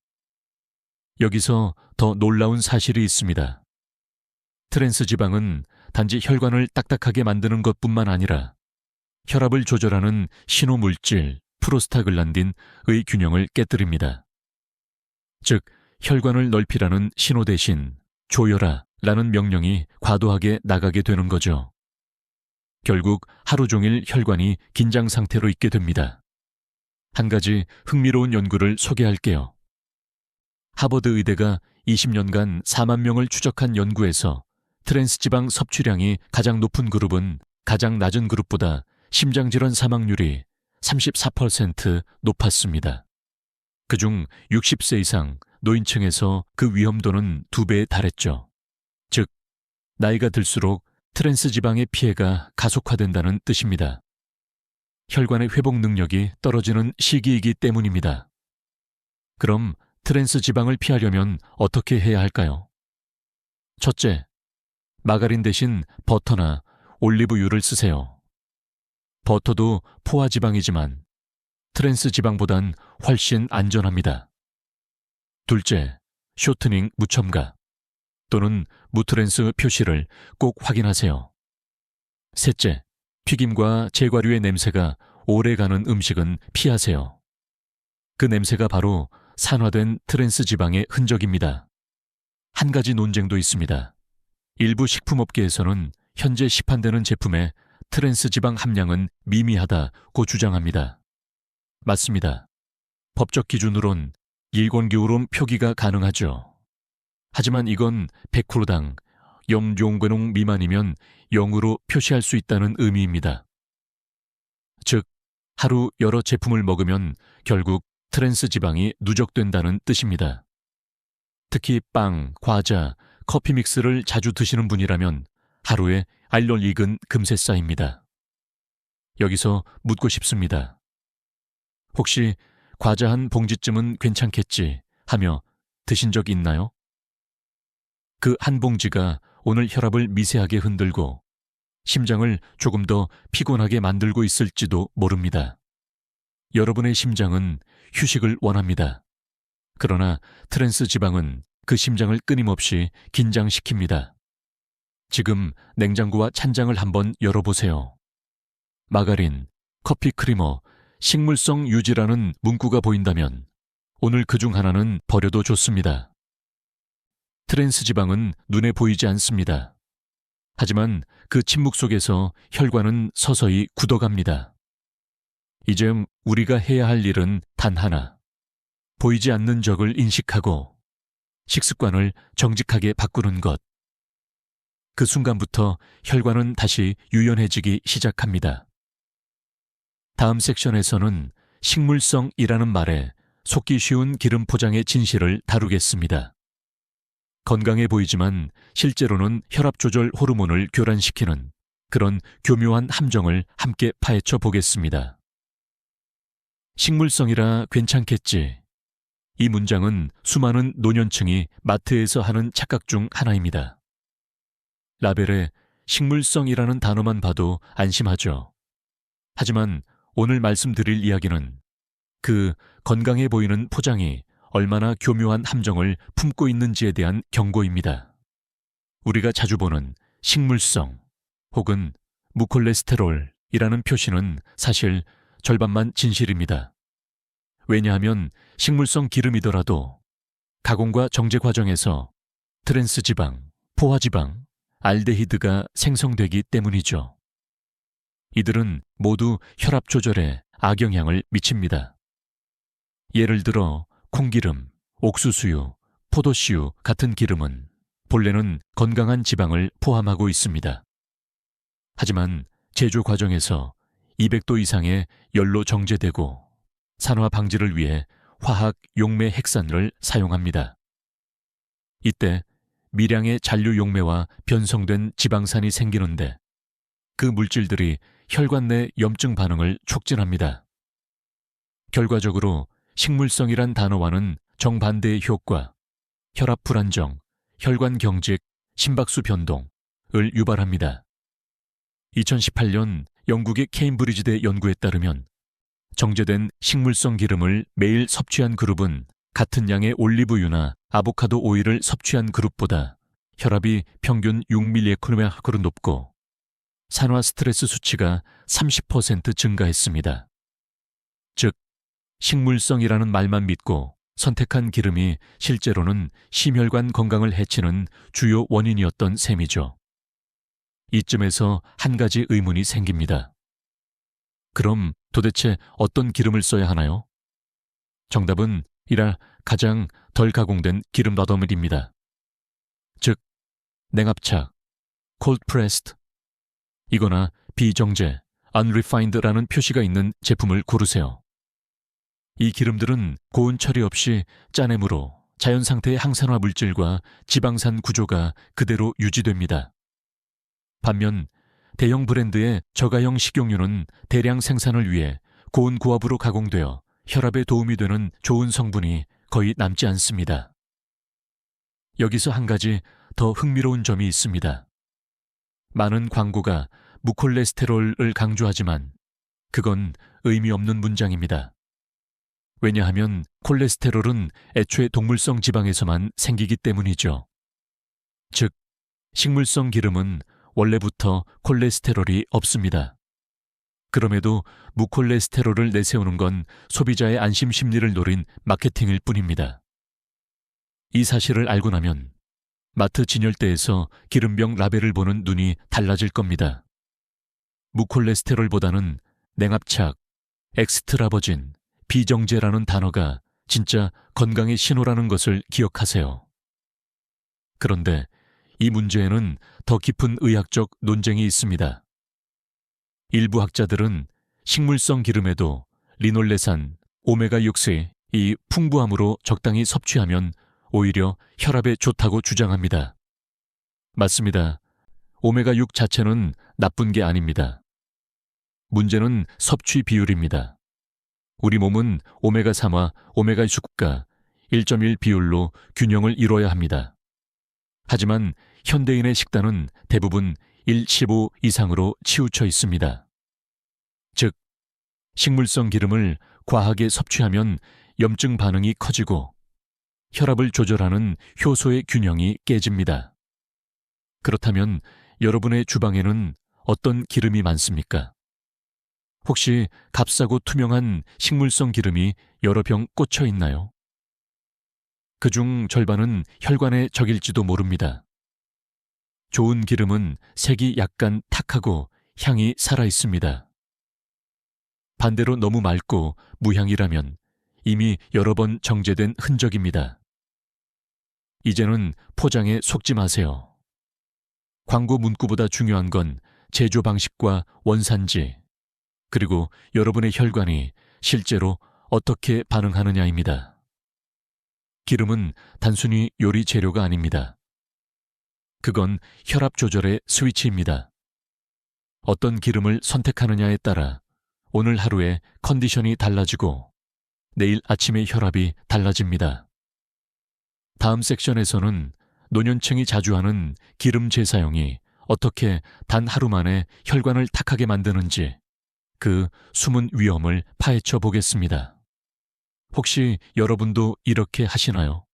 여기서 더 놀라운 사실이 있습니다. 트랜스지방은 단지 혈관을 딱딱하게 만드는 것뿐만 아니라 혈압을 조절하는 신호물질 프로스타글란딘의 균형을 깨뜨립니다. 즉, 혈관을 넓히라는 신호 대신 조여라라는 명령이 과도하게 나가게 되는 거죠. 결국 하루 종일 혈관이 긴장 상태로 있게 됩니다. 한 가지 흥미로운 연구를 소개할게요. 하버드 의대가 20년간 4만 명을 추적한 연구에서 트랜스지방 섭취량이 가장 높은 그룹은 가장 낮은 그룹보다 심장질환 사망률이 34% 높았습니다. 그중 60세 이상 노인층에서 그 위험도는 2배에 달했죠. 즉, 나이가 들수록 트랜스지방의 피해가 가속화된다는 뜻입니다. 혈관의 회복 능력이 떨어지는 시기이기 때문입니다. 그럼 트랜스지방을 피하려면 어떻게 해야 할까요? 첫째, 마가린 대신 버터나 올리브유를 쓰세요. 버터도 포화지방이지만 트랜스지방보단 훨씬 안전합니다. 둘째, 쇼트닝 무첨가 또는 무트랜스 표시를 꼭 확인하세요. 셋째, 튀김과 제과류의 냄새가 오래가는 음식은 피하세요. 그 냄새가 바로 산화된 트랜스지방의 흔적입니다. 한 가지 논쟁도 있습니다. 일부 식품업계에서는 현재 시판되는 제품의 트랜스지방 함량은 미미하다고 주장합니다. 맞습니다. 법적 기준으론 일권기호론 표기가 가능하죠. 하지만 이건 100%당 0용괴농 미만이면 0으로 표시할 수 있다는 의미입니다. 즉, 하루 여러 제품을 먹으면 결국 트랜스지방이 누적된다는 뜻입니다. 특히 빵, 과자, 커피 믹스를 자주 드시는 분이라면 하루에 알럴익은 금세 쌓입니다. 여기서 묻고 싶습니다. 혹시 과자 한 봉지쯤은 괜찮겠지 하며 드신 적 있나요? 그 한 봉지가 오늘 혈압을 미세하게 흔들고 심장을 조금 더 피곤하게 만들고 있을지도 모릅니다. 여러분의 심장은 휴식을 원합니다. 그러나 트랜스 지방은 그 심장을 끊임없이 긴장시킵니다. 지금 냉장고와 찬장을 한번 열어보세요. 마가린, 커피 크리머, 식물성 유지라는 문구가 보인다면 오늘 그중 하나는 버려도 좋습니다. 트랜스 지방은 눈에 보이지 않습니다. 하지만 그 침묵 속에서 혈관은 서서히 굳어갑니다. 이제 우리가 해야 할 일은 단 하나. 보이지 않는 적을 인식하고 식습관을 정직하게 바꾸는 것. 그 순간부터 혈관은 다시 유연해지기 시작합니다. 다음 섹션에서는 식물성이라는 말에 속기 쉬운 기름 포장의 진실을 다루겠습니다. 건강해 보이지만 실제로는 혈압 조절 호르몬을 교란시키는 그런 교묘한 함정을 함께 파헤쳐 보겠습니다. 식물성이라 괜찮겠지. 이 문장은 수많은 노년층이 마트에서 하는 착각 중 하나입니다. 라벨에 식물성이라는 단어만 봐도 안심하죠. 하지만 오늘 말씀드릴 이야기는 그 건강해 보이는 포장이 얼마나 교묘한 함정을 품고 있는지에 대한 경고입니다. 우리가 자주 보는 식물성 혹은 무콜레스테롤이라는 표시는 사실 절반만 진실입니다. 왜냐하면 식물성 기름이더라도 가공과 정제 과정에서 트랜스 지방, 포화지방, 알데히드가 생성되기 때문이죠. 이들은 모두 혈압 조절에 악영향을 미칩니다. 예를 들어 콩기름, 옥수수유, 포도씨유 같은 기름은 본래는 건강한 지방을 포함하고 있습니다. 하지만 제조 과정에서 200도 이상의 열로 정제되고 산화 방지를 위해 화학 용매 핵산을 사용합니다. 이때 미량의 잔류 용매와 변성된 지방산이 생기는데 그 물질들이 혈관 내 염증 반응을 촉진합니다. 결과적으로 식물성이란 단어와는 정반대의 효과, 혈압 불안정, 혈관 경직, 심박수 변동을 유발합니다. 2018년 영국의 케임브리지대 연구에 따르면 정제된 식물성 기름을 매일 섭취한 그룹은 같은 양의 올리브유나 아보카도 오일을 섭취한 그룹보다 혈압이 평균 6mg/로 높고 산화 스트레스 수치가 30% 증가했습니다. 즉, 식물성이라는 말만 믿고 선택한 기름이 실제로는 심혈관 건강을 해치는 주요 원인이었던 셈이죠. 이쯤에서 한 가지 의문이 생깁니다. 그럼 도대체 어떤 기름을 써야 하나요? 정답은 이라 가장 덜 가공된 기름 덧어물입니다. 즉, 냉압착, cold pressed, 이거나 비정제, unrefined라는 표시가 있는 제품을 고르세요. 이 기름들은 고온 처리 없이 짜내므로 자연 상태의 항산화 물질과 지방산 구조가 그대로 유지됩니다. 반면 대형 브랜드의 저가형 식용유는 대량 생산을 위해 고온 고압으로 가공되어 혈압에 도움이 되는 좋은 성분이 거의 남지 않습니다. 여기서 한 가지 더 흥미로운 점이 있습니다. 많은 광고가 무콜레스테롤을 강조하지만 그건 의미 없는 문장입니다. 왜냐하면 콜레스테롤은 애초에 동물성 지방에서만 생기기 때문이죠. 즉, 식물성 기름은 원래부터 콜레스테롤이 없습니다. 그럼에도 무콜레스테롤을 내세우는 건 소비자의 안심 심리를 노린 마케팅일 뿐입니다. 이 사실을 알고 나면 마트 진열대에서 기름병 라벨을 보는 눈이 달라질 겁니다. 무콜레스테롤보다는 냉압착, 엑스트라버진, 비정제라는 단어가 진짜 건강의 신호라는 것을 기억하세요. 그런데 이 문제에는 더 깊은 의학적 논쟁이 있습니다. 일부 학자들은 식물성 기름에도 리놀레산, 오메가6의 이 풍부함으로 적당히 섭취하면 오히려 혈압에 좋다고 주장합니다. 맞습니다. 오메가6 자체는 나쁜 게 아닙니다. 문제는 섭취 비율입니다. 우리 몸은 오메가3와 오메가6가 1.1 비율로 균형을 이뤄야 합니다. 하지만 현대인의 식단은 대부분 1:15 이상으로 치우쳐 있습니다. 즉, 식물성 기름을 과하게 섭취하면 염증 반응이 커지고 혈압을 조절하는 효소의 균형이 깨집니다. 그렇다면 여러분의 주방에는 어떤 기름이 많습니까? 혹시 값싸고 투명한 식물성 기름이 여러 병 꽂혀 있나요? 그중 절반은 혈관의 적일지도 모릅니다. 좋은 기름은 색이 약간 탁하고 향이 살아있습니다. 반대로 너무 맑고 무향이라면 이미 여러 번 정제된 흔적입니다. 이제는 포장에 속지 마세요. 광고 문구보다 중요한 건 제조 방식과 원산지, 그리고 여러분의 혈관이 실제로 어떻게 반응하느냐입니다. 기름은 단순히 요리 재료가 아닙니다. 그건 혈압 조절의 스위치입니다. 어떤 기름을 선택하느냐에 따라 오늘 하루의 컨디션이 달라지고 내일 아침의 혈압이 달라집니다. 다음 섹션에서는 노년층이 자주 하는 기름 재사용이 어떻게 단 하루 만에 혈관을 탁하게 만드는지 그 숨은 위험을 파헤쳐 보겠습니다. 혹시 여러분도 이렇게 하시나요?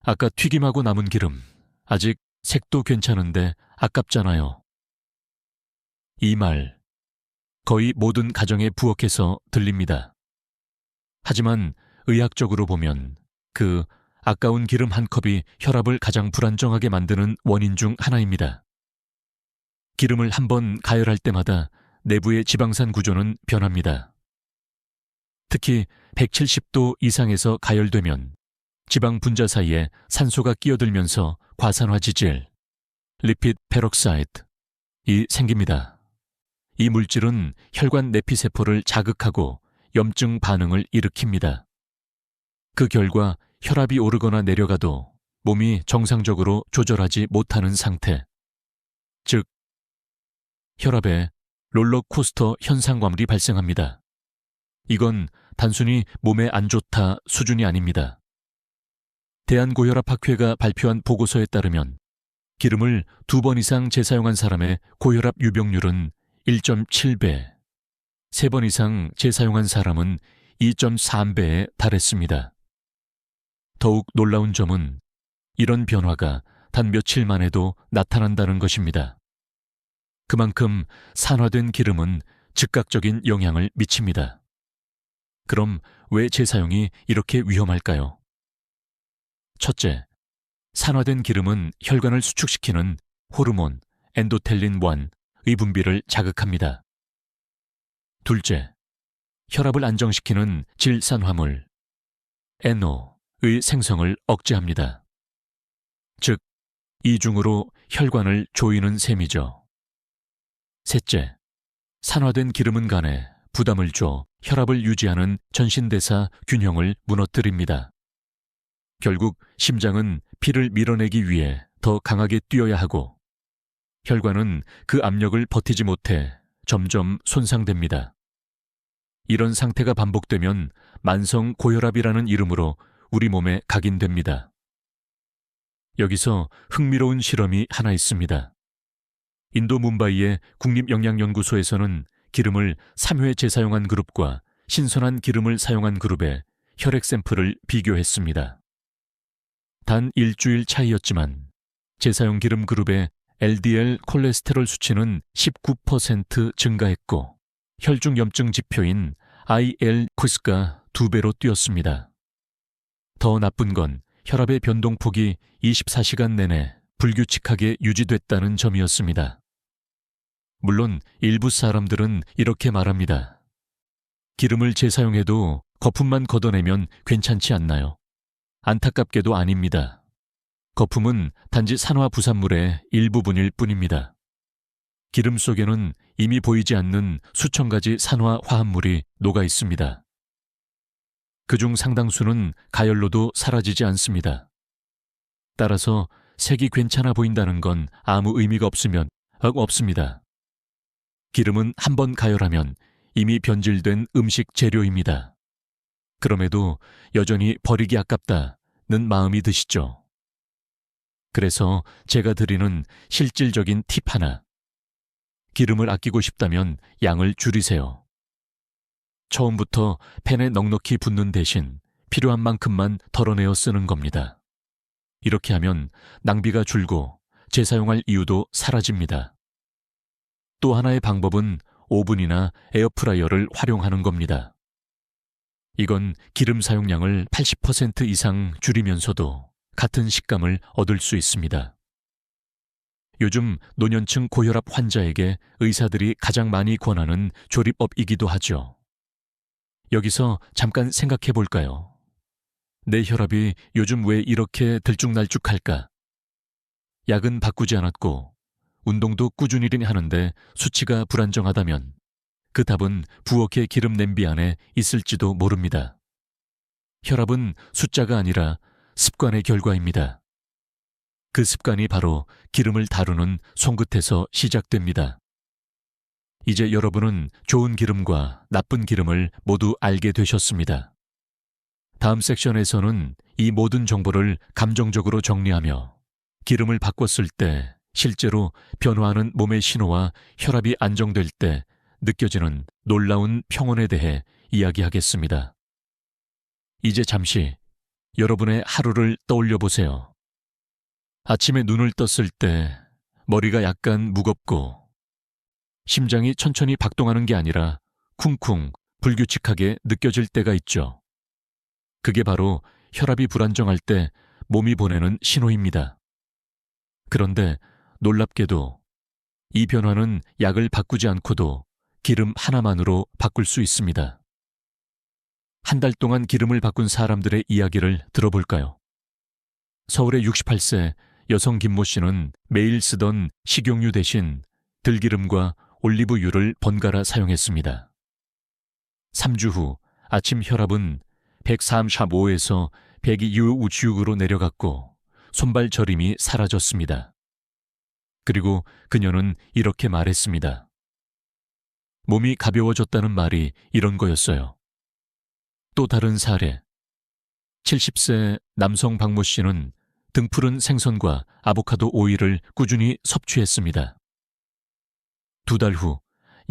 아까 튀김하고 남은 기름, 아직 색도 괜찮은데 아깝잖아요. 이 말, 거의 모든 가정에 부엌에서 들립니다. 하지만 의학적으로 보면 그 아까운 기름 한 컵이 혈압을 가장 불안정하게 만드는 원인 중 하나입니다. 기름을 한번 가열할 때마다 내부의 지방산 구조는 변합니다. 특히 170도 이상에서 가열되면 지방 분자 사이에 산소가 끼어들면서 과산화 지질, 리피드 페록사이드이 생깁니다. 이 물질은 혈관 내피세포를 자극하고 염증 반응을 일으킵니다. 그 결과 혈압이 오르거나 내려가도 몸이 정상적으로 조절하지 못하는 상태, 즉 혈압에 롤러코스터 현상과물이 발생합니다. 이건 단순히 몸에 안 좋다 수준이 아닙니다. 대한고혈압학회가 발표한 보고서에 따르면 기름을 2번 이상 재사용한 사람의 고혈압 유병률은 1.7배, 3번 이상 재사용한 사람은 2.3배에 달했습니다. 더욱 놀라운 점은 이런 변화가 단 며칠 만에도 나타난다는 것입니다. 그만큼 산화된 기름은 즉각적인 영향을 미칩니다. 그럼 왜 재사용이 이렇게 위험할까요? 첫째, 산화된 기름은 혈관을 수축시키는 호르몬 엔도텔린-1의 분비를 자극합니다. 둘째, 혈압을 안정시키는 질산화물 NO의 생성을 억제합니다. 즉, 이중으로 혈관을 조이는 셈이죠. 셋째, 산화된 기름은 간에 부담을 줘 혈압을 유지하는 전신대사 균형을 무너뜨립니다. 결국 심장은 피를 밀어내기 위해 더 강하게 뛰어야 하고 혈관은 그 압력을 버티지 못해 점점 손상됩니다. 이런 상태가 반복되면 만성 고혈압이라는 이름으로 우리 몸에 각인됩니다. 여기서 흥미로운 실험이 하나 있습니다. 인도 뭄바이의 국립영양연구소에서는 기름을 3회 재사용한 그룹과 신선한 기름을 사용한 그룹의 혈액 샘플을 비교했습니다. 단 일주일 차이였지만 재사용 기름 그룹의 LDL 콜레스테롤 수치는 19% 증가했고 혈중 염증 지표인 IL-퀴스가 2배로 뛰었습니다. 더 나쁜 건 혈압의 변동폭이 24시간 내내 불규칙하게 유지됐다는 점이었습니다. 물론 일부 사람들은 이렇게 말합니다. 기름을 재사용해도 거품만 걷어내면 괜찮지 않나요? 안타깝게도 아닙니다. 거품은 단지 산화 부산물의 일부분일 뿐입니다. 기름 속에는 이미 보이지 않는 수천 가지 산화 화합물이 녹아 있습니다. 그중 상당수는 가열로도 사라지지 않습니다. 따라서 색이 괜찮아 보인다는 건 아무 의미가 없습니다. 기름은 한 번 가열하면 이미 변질된 음식 재료입니다. 그럼에도 여전히 버리기 아깝다는 마음이 드시죠? 그래서 제가 드리는 실질적인 팁 하나. 기름을 아끼고 싶다면 양을 줄이세요. 처음부터 팬에 넉넉히 붓는 대신 필요한 만큼만 덜어내어 쓰는 겁니다. 이렇게 하면 낭비가 줄고 재사용할 이유도 사라집니다. 또 하나의 방법은 오븐이나 에어프라이어를 활용하는 겁니다. 이건 기름 사용량을 80% 이상 줄이면서도 같은 식감을 얻을 수 있습니다. 요즘 노년층 고혈압 환자에게 의사들이 가장 많이 권하는 조리법이기도 하죠. 여기서 잠깐 생각해 볼까요? 내 혈압이 요즘 왜 이렇게 들쭉날쭉할까? 약은 바꾸지 않았고 운동도 꾸준히 하는데 수치가 불안정하다면 그 답은 부엌의 기름 냄비 안에 있을지도 모릅니다. 혈압은 숫자가 아니라 습관의 결과입니다. 그 습관이 바로 기름을 다루는 손끝에서 시작됩니다. 이제 여러분은 좋은 기름과 나쁜 기름을 모두 알게 되셨습니다. 다음 섹션에서는 이 모든 정보를 감정적으로 정리하며 기름을 바꿨을 때 실제로 변화하는 몸의 신호와 혈압이 안정될 때 느껴지는 놀라운 평온에 대해 이야기하겠습니다. 이제 잠시 여러분의 하루를 떠올려 보세요. 아침에 눈을 떴을 때 머리가 약간 무겁고 심장이 천천히 박동하는 게 아니라 쿵쿵 불규칙하게 느껴질 때가 있죠. 그게 바로 혈압이 불안정할 때 몸이 보내는 신호입니다. 그런데 놀랍게도 이 변화는 약을 바꾸지 않고도 기름 하나만으로 바꿀 수 있습니다. 한 달 동안 기름을 바꾼 사람들의 이야기를 들어볼까요? 서울의 68세 여성 김모 씨는 매일 쓰던 식용유 대신 들기름과 올리브유를 번갈아 사용했습니다. 3주 후 아침 혈압은 135에서 102우측으로 내려갔고 손발 저림이 사라졌습니다. 그리고 그녀는 이렇게 말했습니다. 몸이 가벼워졌다는 말이 이런 거였어요. 또 다른 사례. 70세 남성 박모 씨는 등푸른 생선과 아보카도 오일을 꾸준히 섭취했습니다. 2달 후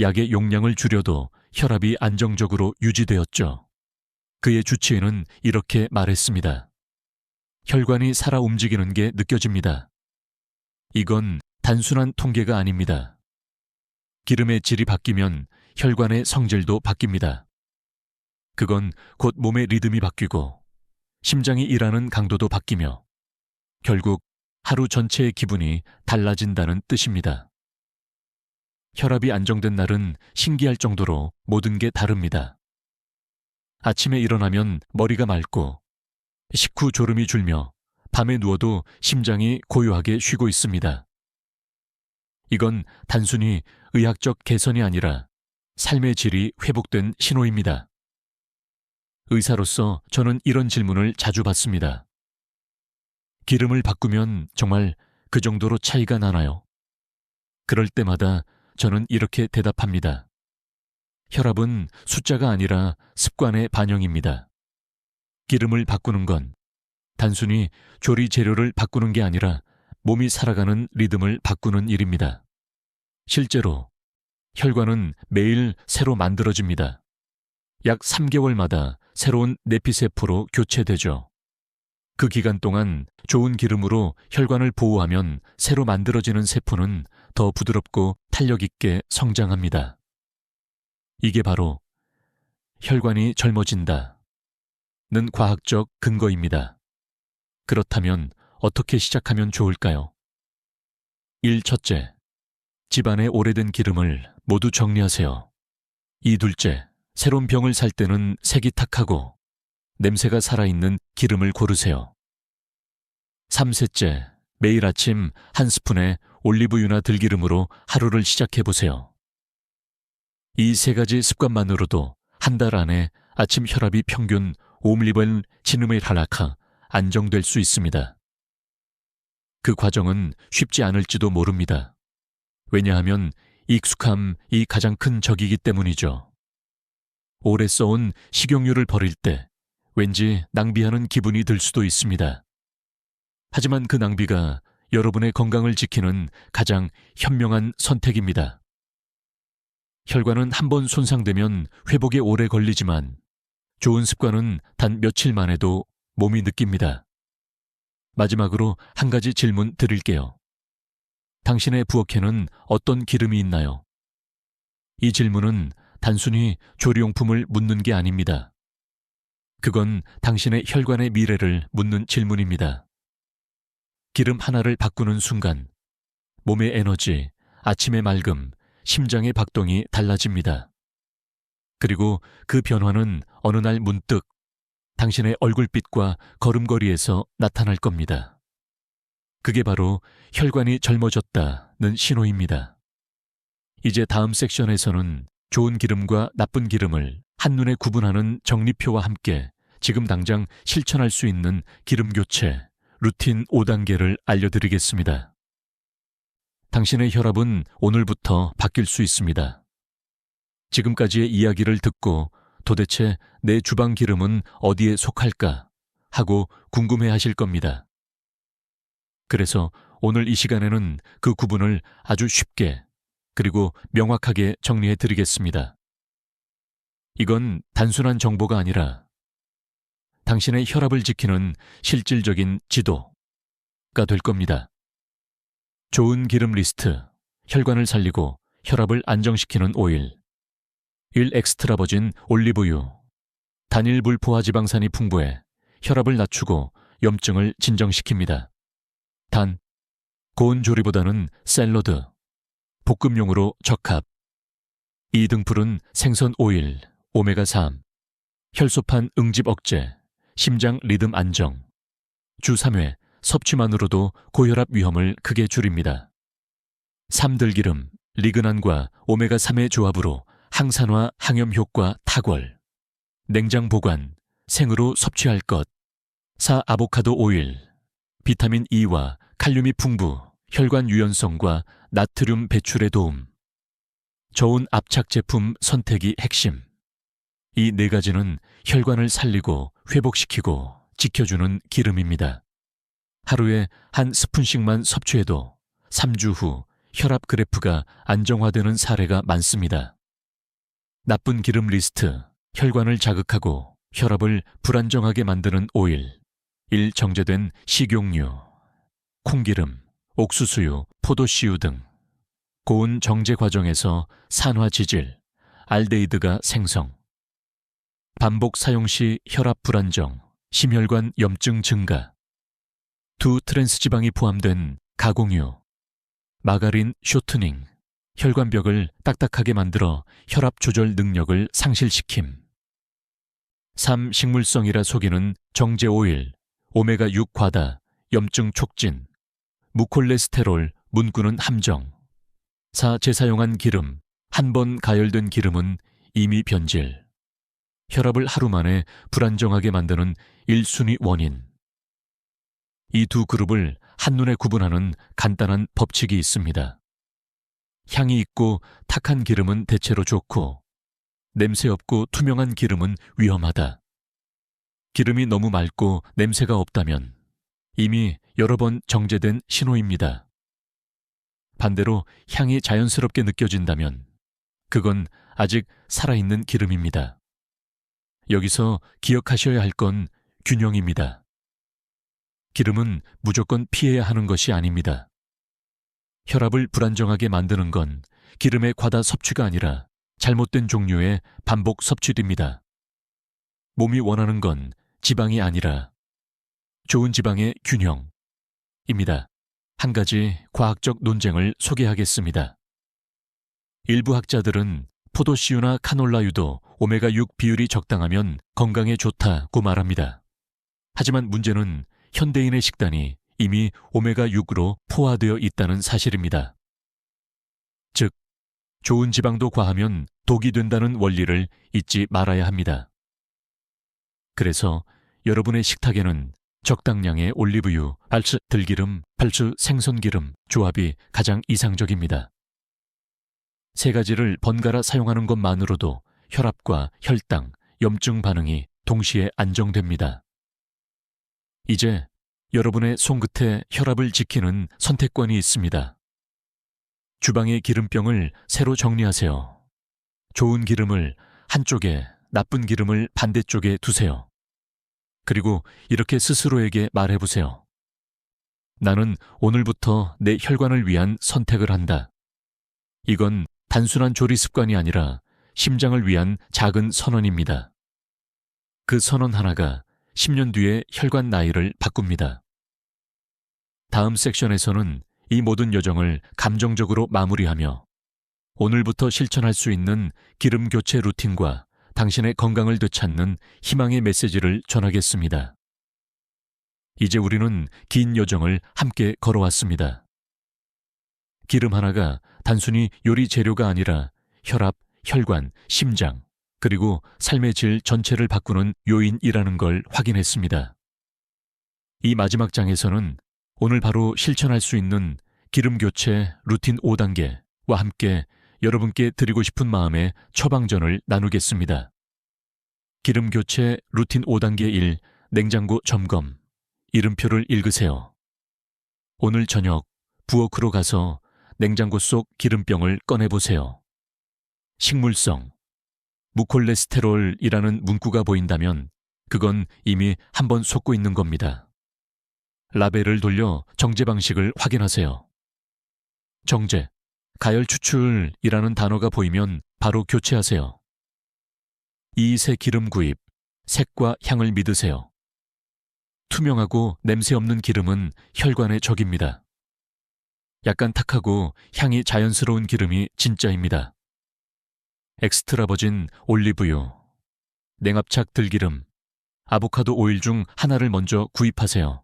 약의 용량을 줄여도 혈압이 안정적으로 유지되었죠. 그의 주치의는 이렇게 말했습니다. 혈관이 살아 움직이는 게 느껴집니다. 이건 단순한 통계가 아닙니다. 기름의 질이 바뀌면 혈관의 성질도 바뀝니다. 그건 곧 몸의 리듬이 바뀌고 심장이 일하는 강도도 바뀌며 결국 하루 전체의 기분이 달라진다는 뜻입니다. 혈압이 안정된 날은 신기할 정도로 모든 게 다릅니다. 아침에 일어나면 머리가 맑고 식후 졸음이 줄며 밤에 누워도 심장이 고요하게 쉬고 있습니다. 이건 단순히 의학적 개선이 아니라 삶의 질이 회복된 신호입니다. 의사로서 저는 이런 질문을 자주 받습니다. 기름을 바꾸면 정말 그 정도로 차이가 나나요? 그럴 때마다 저는 이렇게 대답합니다. 혈압은 숫자가 아니라 습관의 반영입니다. 기름을 바꾸는 건 단순히 조리 재료를 바꾸는 게 아니라 몸이 살아가는 리듬을 바꾸는 일입니다. 실제로 혈관은 매일 새로 만들어집니다. 약 3개월마다 새로운 내피세포로 교체되죠. 그 기간 동안 좋은 기름으로 혈관을 보호하면 새로 만들어지는 세포는 더 부드럽고 탄력 있게 성장합니다. 이게 바로 혈관이 젊어진다는 과학적 근거입니다. 그렇다면 어떻게 시작하면 좋을까요? 1. 집안의 오래된 기름을 모두 정리하세요. 2. 새로운 병을 살 때는 색이 탁하고 냄새가 살아있는 기름을 고르세요. 3. 매일 아침 한 스푼의 올리브유나 들기름으로 하루를 시작해보세요. 이 3가지 습관만으로도 한 달 안에 아침 혈압이 평균 5ml 지름의 할라카 안정될 수 있습니다. 그 과정은 쉽지 않을지도 모릅니다. 왜냐하면 익숙함이 가장 큰 적이기 때문이죠. 오래 써온 식용유를 버릴 때 왠지 낭비하는 기분이 들 수도 있습니다. 하지만 그 낭비가 여러분의 건강을 지키는 가장 현명한 선택입니다. 혈관은 한번 손상되면 회복에 오래 걸리지만 좋은 습관은 단 며칠 만에도 몸이 느낍니다. 마지막으로 한 가지 질문 드릴게요. 당신의 부엌에는 어떤 기름이 있나요? 이 질문은 단순히 조리용품을 묻는 게 아닙니다. 그건 당신의 혈관의 미래를 묻는 질문입니다. 기름 하나를 바꾸는 순간 몸의 에너지, 아침의 맑음, 심장의 박동이 달라집니다. 그리고 그 변화는 어느 날 문득 당신의 얼굴빛과 걸음걸이에서 나타날 겁니다. 그게 바로 혈관이 젊어졌다는 신호입니다. 이제 다음 섹션에서는 좋은 기름과 나쁜 기름을 한눈에 구분하는 정리표와 함께 지금 당장 실천할 수 있는 기름 교체, 루틴 5단계를 알려드리겠습니다. 당신의 혈압은 오늘부터 바뀔 수 있습니다. 지금까지의 이야기를 듣고 도대체 내 주방 기름은 어디에 속할까 하고 궁금해 하실 겁니다. 그래서 오늘 이 시간에는 그 구분을 아주 쉽게 그리고 명확하게 정리해 드리겠습니다. 이건 단순한 정보가 아니라 당신의 혈압을 지키는 실질적인 지도가 될 겁니다. 좋은 기름 리스트, 혈관을 살리고 혈압을 안정시키는 오일, 1 엑스트라 버진 올리브유, 단일 불포화 지방산이 풍부해 혈압을 낮추고 염증을 진정시킵니다. 단, 고온 조리보다는 샐러드, 볶음용으로 적합. 이 등풀은 생선 오일, 오메가3, 혈소판 응집 억제, 심장 리듬 안정. 주 3회 섭취만으로도 고혈압 위험을 크게 줄입니다. 삼들기름, 리그난과 오메가3의 조합으로 항산화, 항염 효과 탁월. 냉장 보관, 생으로 섭취할 것. 4 아보카도 오일, 비타민 E와 칼륨이 풍부, 혈관 유연성과 나트륨 배출에 도움. 저온 압착 제품 선택이 핵심. 이 네 가지는 혈관을 살리고 회복시키고 지켜주는 기름입니다. 하루에 한 스푼씩만 섭취해도 3주 후 혈압 그래프가 안정화되는 사례가 많습니다. 나쁜 기름 리스트, 혈관을 자극하고 혈압을 불안정하게 만드는 오일, 1 정제된 식용유, 콩기름, 옥수수유, 포도씨유 등 고온 정제 과정에서 산화 지질, 알데히드가 생성. 반복 사용 시 혈압 불안정, 심혈관 염증 증가. 2 트랜스지방이 포함된 가공유, 마가린 쇼트닝, 혈관벽을 딱딱하게 만들어 혈압 조절 능력을 상실시킴. 3 식물성이라 속이는 정제 오일, 오메가6 과다, 염증 촉진, 무콜레스테롤, 문구는 함정. 4 재사용한 기름, 한 번 가열된 기름은 이미 변질. 혈압을 하루 만에 불안정하게 만드는 1순위 원인. 이 두 그룹을 한눈에 구분하는 간단한 법칙이 있습니다. 향이 있고 탁한 기름은 대체로 좋고, 냄새 없고 투명한 기름은 위험하다. 기름이 너무 맑고 냄새가 없다면 이미 여러 번 정제된 신호입니다. 반대로 향이 자연스럽게 느껴진다면 그건 아직 살아있는 기름입니다. 여기서 기억하셔야 할 건 균형입니다. 기름은 무조건 피해야 하는 것이 아닙니다. 혈압을 불안정하게 만드는 건 기름의 과다 섭취가 아니라 잘못된 종류의 반복 섭취입니다. 몸이 원하는 건 지방이 아니라 좋은 지방의 균형입니다. 한 가지 과학적 논쟁을 소개하겠습니다. 일부 학자들은 포도씨유나 카놀라유도 오메가6 비율이 적당하면 건강에 좋다고 말합니다. 하지만 문제는 현대인의 식단이 이미 오메가6으로 포화되어 있다는 사실입니다. 즉, 좋은 지방도 과하면 독이 된다는 원리를 잊지 말아야 합니다. 그래서 여러분의 식탁에는 적당량의 올리브유, 발츠 들기름, 발츠 생선기름 조합이 가장 이상적입니다. 세 가지를 번갈아 사용하는 것만으로도 혈압과 혈당, 염증 반응이 동시에 안정됩니다. 이제 여러분의 손끝에 혈압을 지키는 선택권이 있습니다. 주방의 기름병을 새로 정리하세요. 좋은 기름을 한쪽에, 나쁜 기름을 반대쪽에 두세요. 그리고 이렇게 스스로에게 말해보세요. 나는 오늘부터 내 혈관을 위한 선택을 한다. 이건 단순한 조리 습관이 아니라 심장을 위한 작은 선언입니다. 그 선언 하나가 10년 뒤에 혈관 나이를 바꿉니다. 다음 섹션에서는 이 모든 여정을 감정적으로 마무리하며 오늘부터 실천할 수 있는 기름 교체 루틴과 당신의 건강을 되찾는 희망의 메시지를 전하겠습니다. 이제 우리는 긴 여정을 함께 걸어왔습니다. 기름 하나가 단순히 요리 재료가 아니라 혈압, 혈관, 심장, 그리고 삶의 질 전체를 바꾸는 요인이라는 걸 확인했습니다. 이 마지막 장에서는 오늘 바로 실천할 수 있는 기름 교체 루틴 5단계와 함께 여러분께 드리고 싶은 마음의 처방전을 나누겠습니다. 기름 교체 루틴 5단계 1, 냉장고 점검. 이름표를 읽으세요. 오늘 저녁 부엌으로 가서 냉장고 속 기름병을 꺼내보세요. 식물성, 무콜레스테롤이라는 문구가 보인다면 그건 이미 한번 속고 있는 겁니다. 라벨을 돌려 정제 방식을 확인하세요. 정제, 가열 추출이라는 단어가 보이면 바로 교체하세요. 이세 기름 구입, 색과 향을 믿으세요. 투명하고 냄새 없는 기름은 혈관의 적입니다. 약간 탁하고 향이 자연스러운 기름이 진짜입니다. 엑스트라 버진 올리브유, 냉압착 들기름, 아보카도 오일 중 하나를 먼저 구입하세요.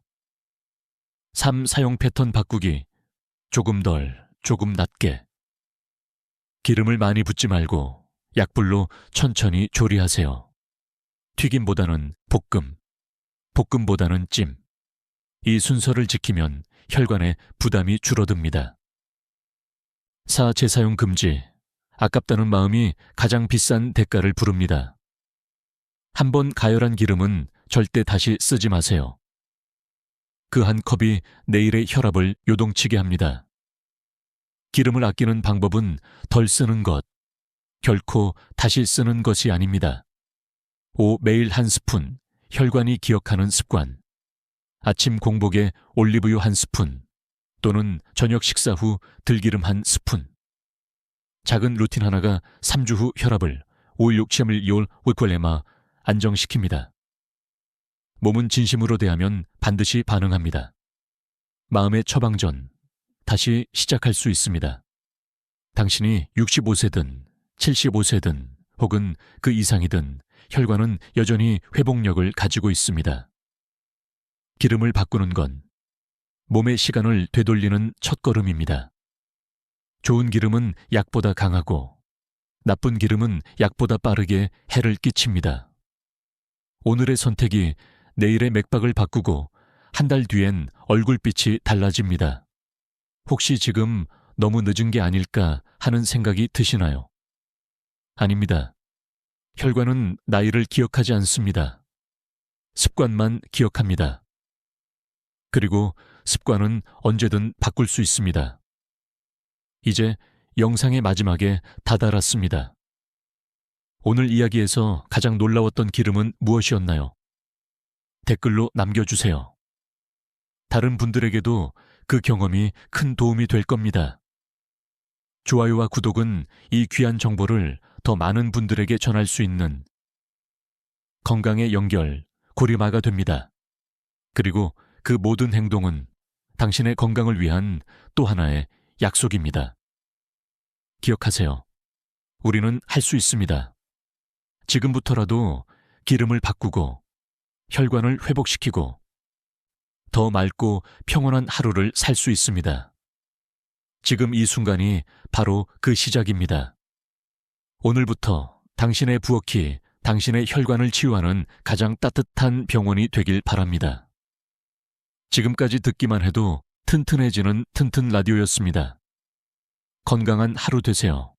삶 사용 패턴 바꾸기, 조금 덜, 조금 낮게. 기름을 많이 붓지 말고 약불로 천천히 조리하세요. 튀김보다는 볶음, 볶음보다는 찜. 이 순서를 지키면 혈관에 부담이 줄어듭니다. 재사용 금지. 아깝다는 마음이 가장 비싼 대가를 부릅니다. 한번 가열한 기름은 절대 다시 쓰지 마세요. 그 한 컵이 내일의 혈압을 요동치게 합니다. 기름을 아끼는 방법은 덜 쓰는 것, 결코 다시 쓰는 것이 아닙니다. 매일 한 스푼, 혈관이 기억하는 습관. 아침 공복에 올리브유 한 스푼, 또는 저녁 식사 후 들기름 한 스푼. 작은 루틴 하나가 3주 후 혈압을 516.1 위클레마 안정시킵니다. 몸은 진심으로 대하면 반드시 반응합니다. 마음의 처방전, 다시 시작할 수 있습니다. 당신이 65세든 75세든 혹은 그 이상이든 혈관은 여전히 회복력을 가지고 있습니다. 기름을 바꾸는 건 몸의 시간을 되돌리는 첫걸음입니다. 좋은 기름은 약보다 강하고 나쁜 기름은 약보다 빠르게 해를 끼칩니다. 오늘의 선택이 내일의 맥박을 바꾸고 한 달 뒤엔 얼굴빛이 달라집니다. 혹시 지금 너무 늦은 게 아닐까 하는 생각이 드시나요? 아닙니다. 혈관은 나이를 기억하지 않습니다. 습관만 기억합니다. 그리고 습관은 언제든 바꿀 수 있습니다. 이제 영상의 마지막에 다다랐습니다. 오늘 이야기에서 가장 놀라웠던 기름은 무엇이었나요? 댓글로 남겨주세요. 다른 분들에게도 그 경험이 큰 도움이 될 겁니다. 좋아요와 구독은 이 귀한 정보를 더 많은 분들에게 전할 수 있는 건강의 연결, 고리마가 됩니다. 그리고 그 모든 행동은 당신의 건강을 위한 또 하나의 약속입니다. 기억하세요. 우리는 할 수 있습니다. 지금부터라도 기름을 바꾸고 혈관을 회복시키고 더 맑고 평온한 하루를 살 수 있습니다. 지금 이 순간이 바로 그 시작입니다. 오늘부터 당신의 부엌이 당신의 혈관을 치유하는 가장 따뜻한 병원이 되길 바랍니다. 지금까지 듣기만 해도 튼튼해지는 튼튼 라디오였습니다. 건강한 하루 되세요.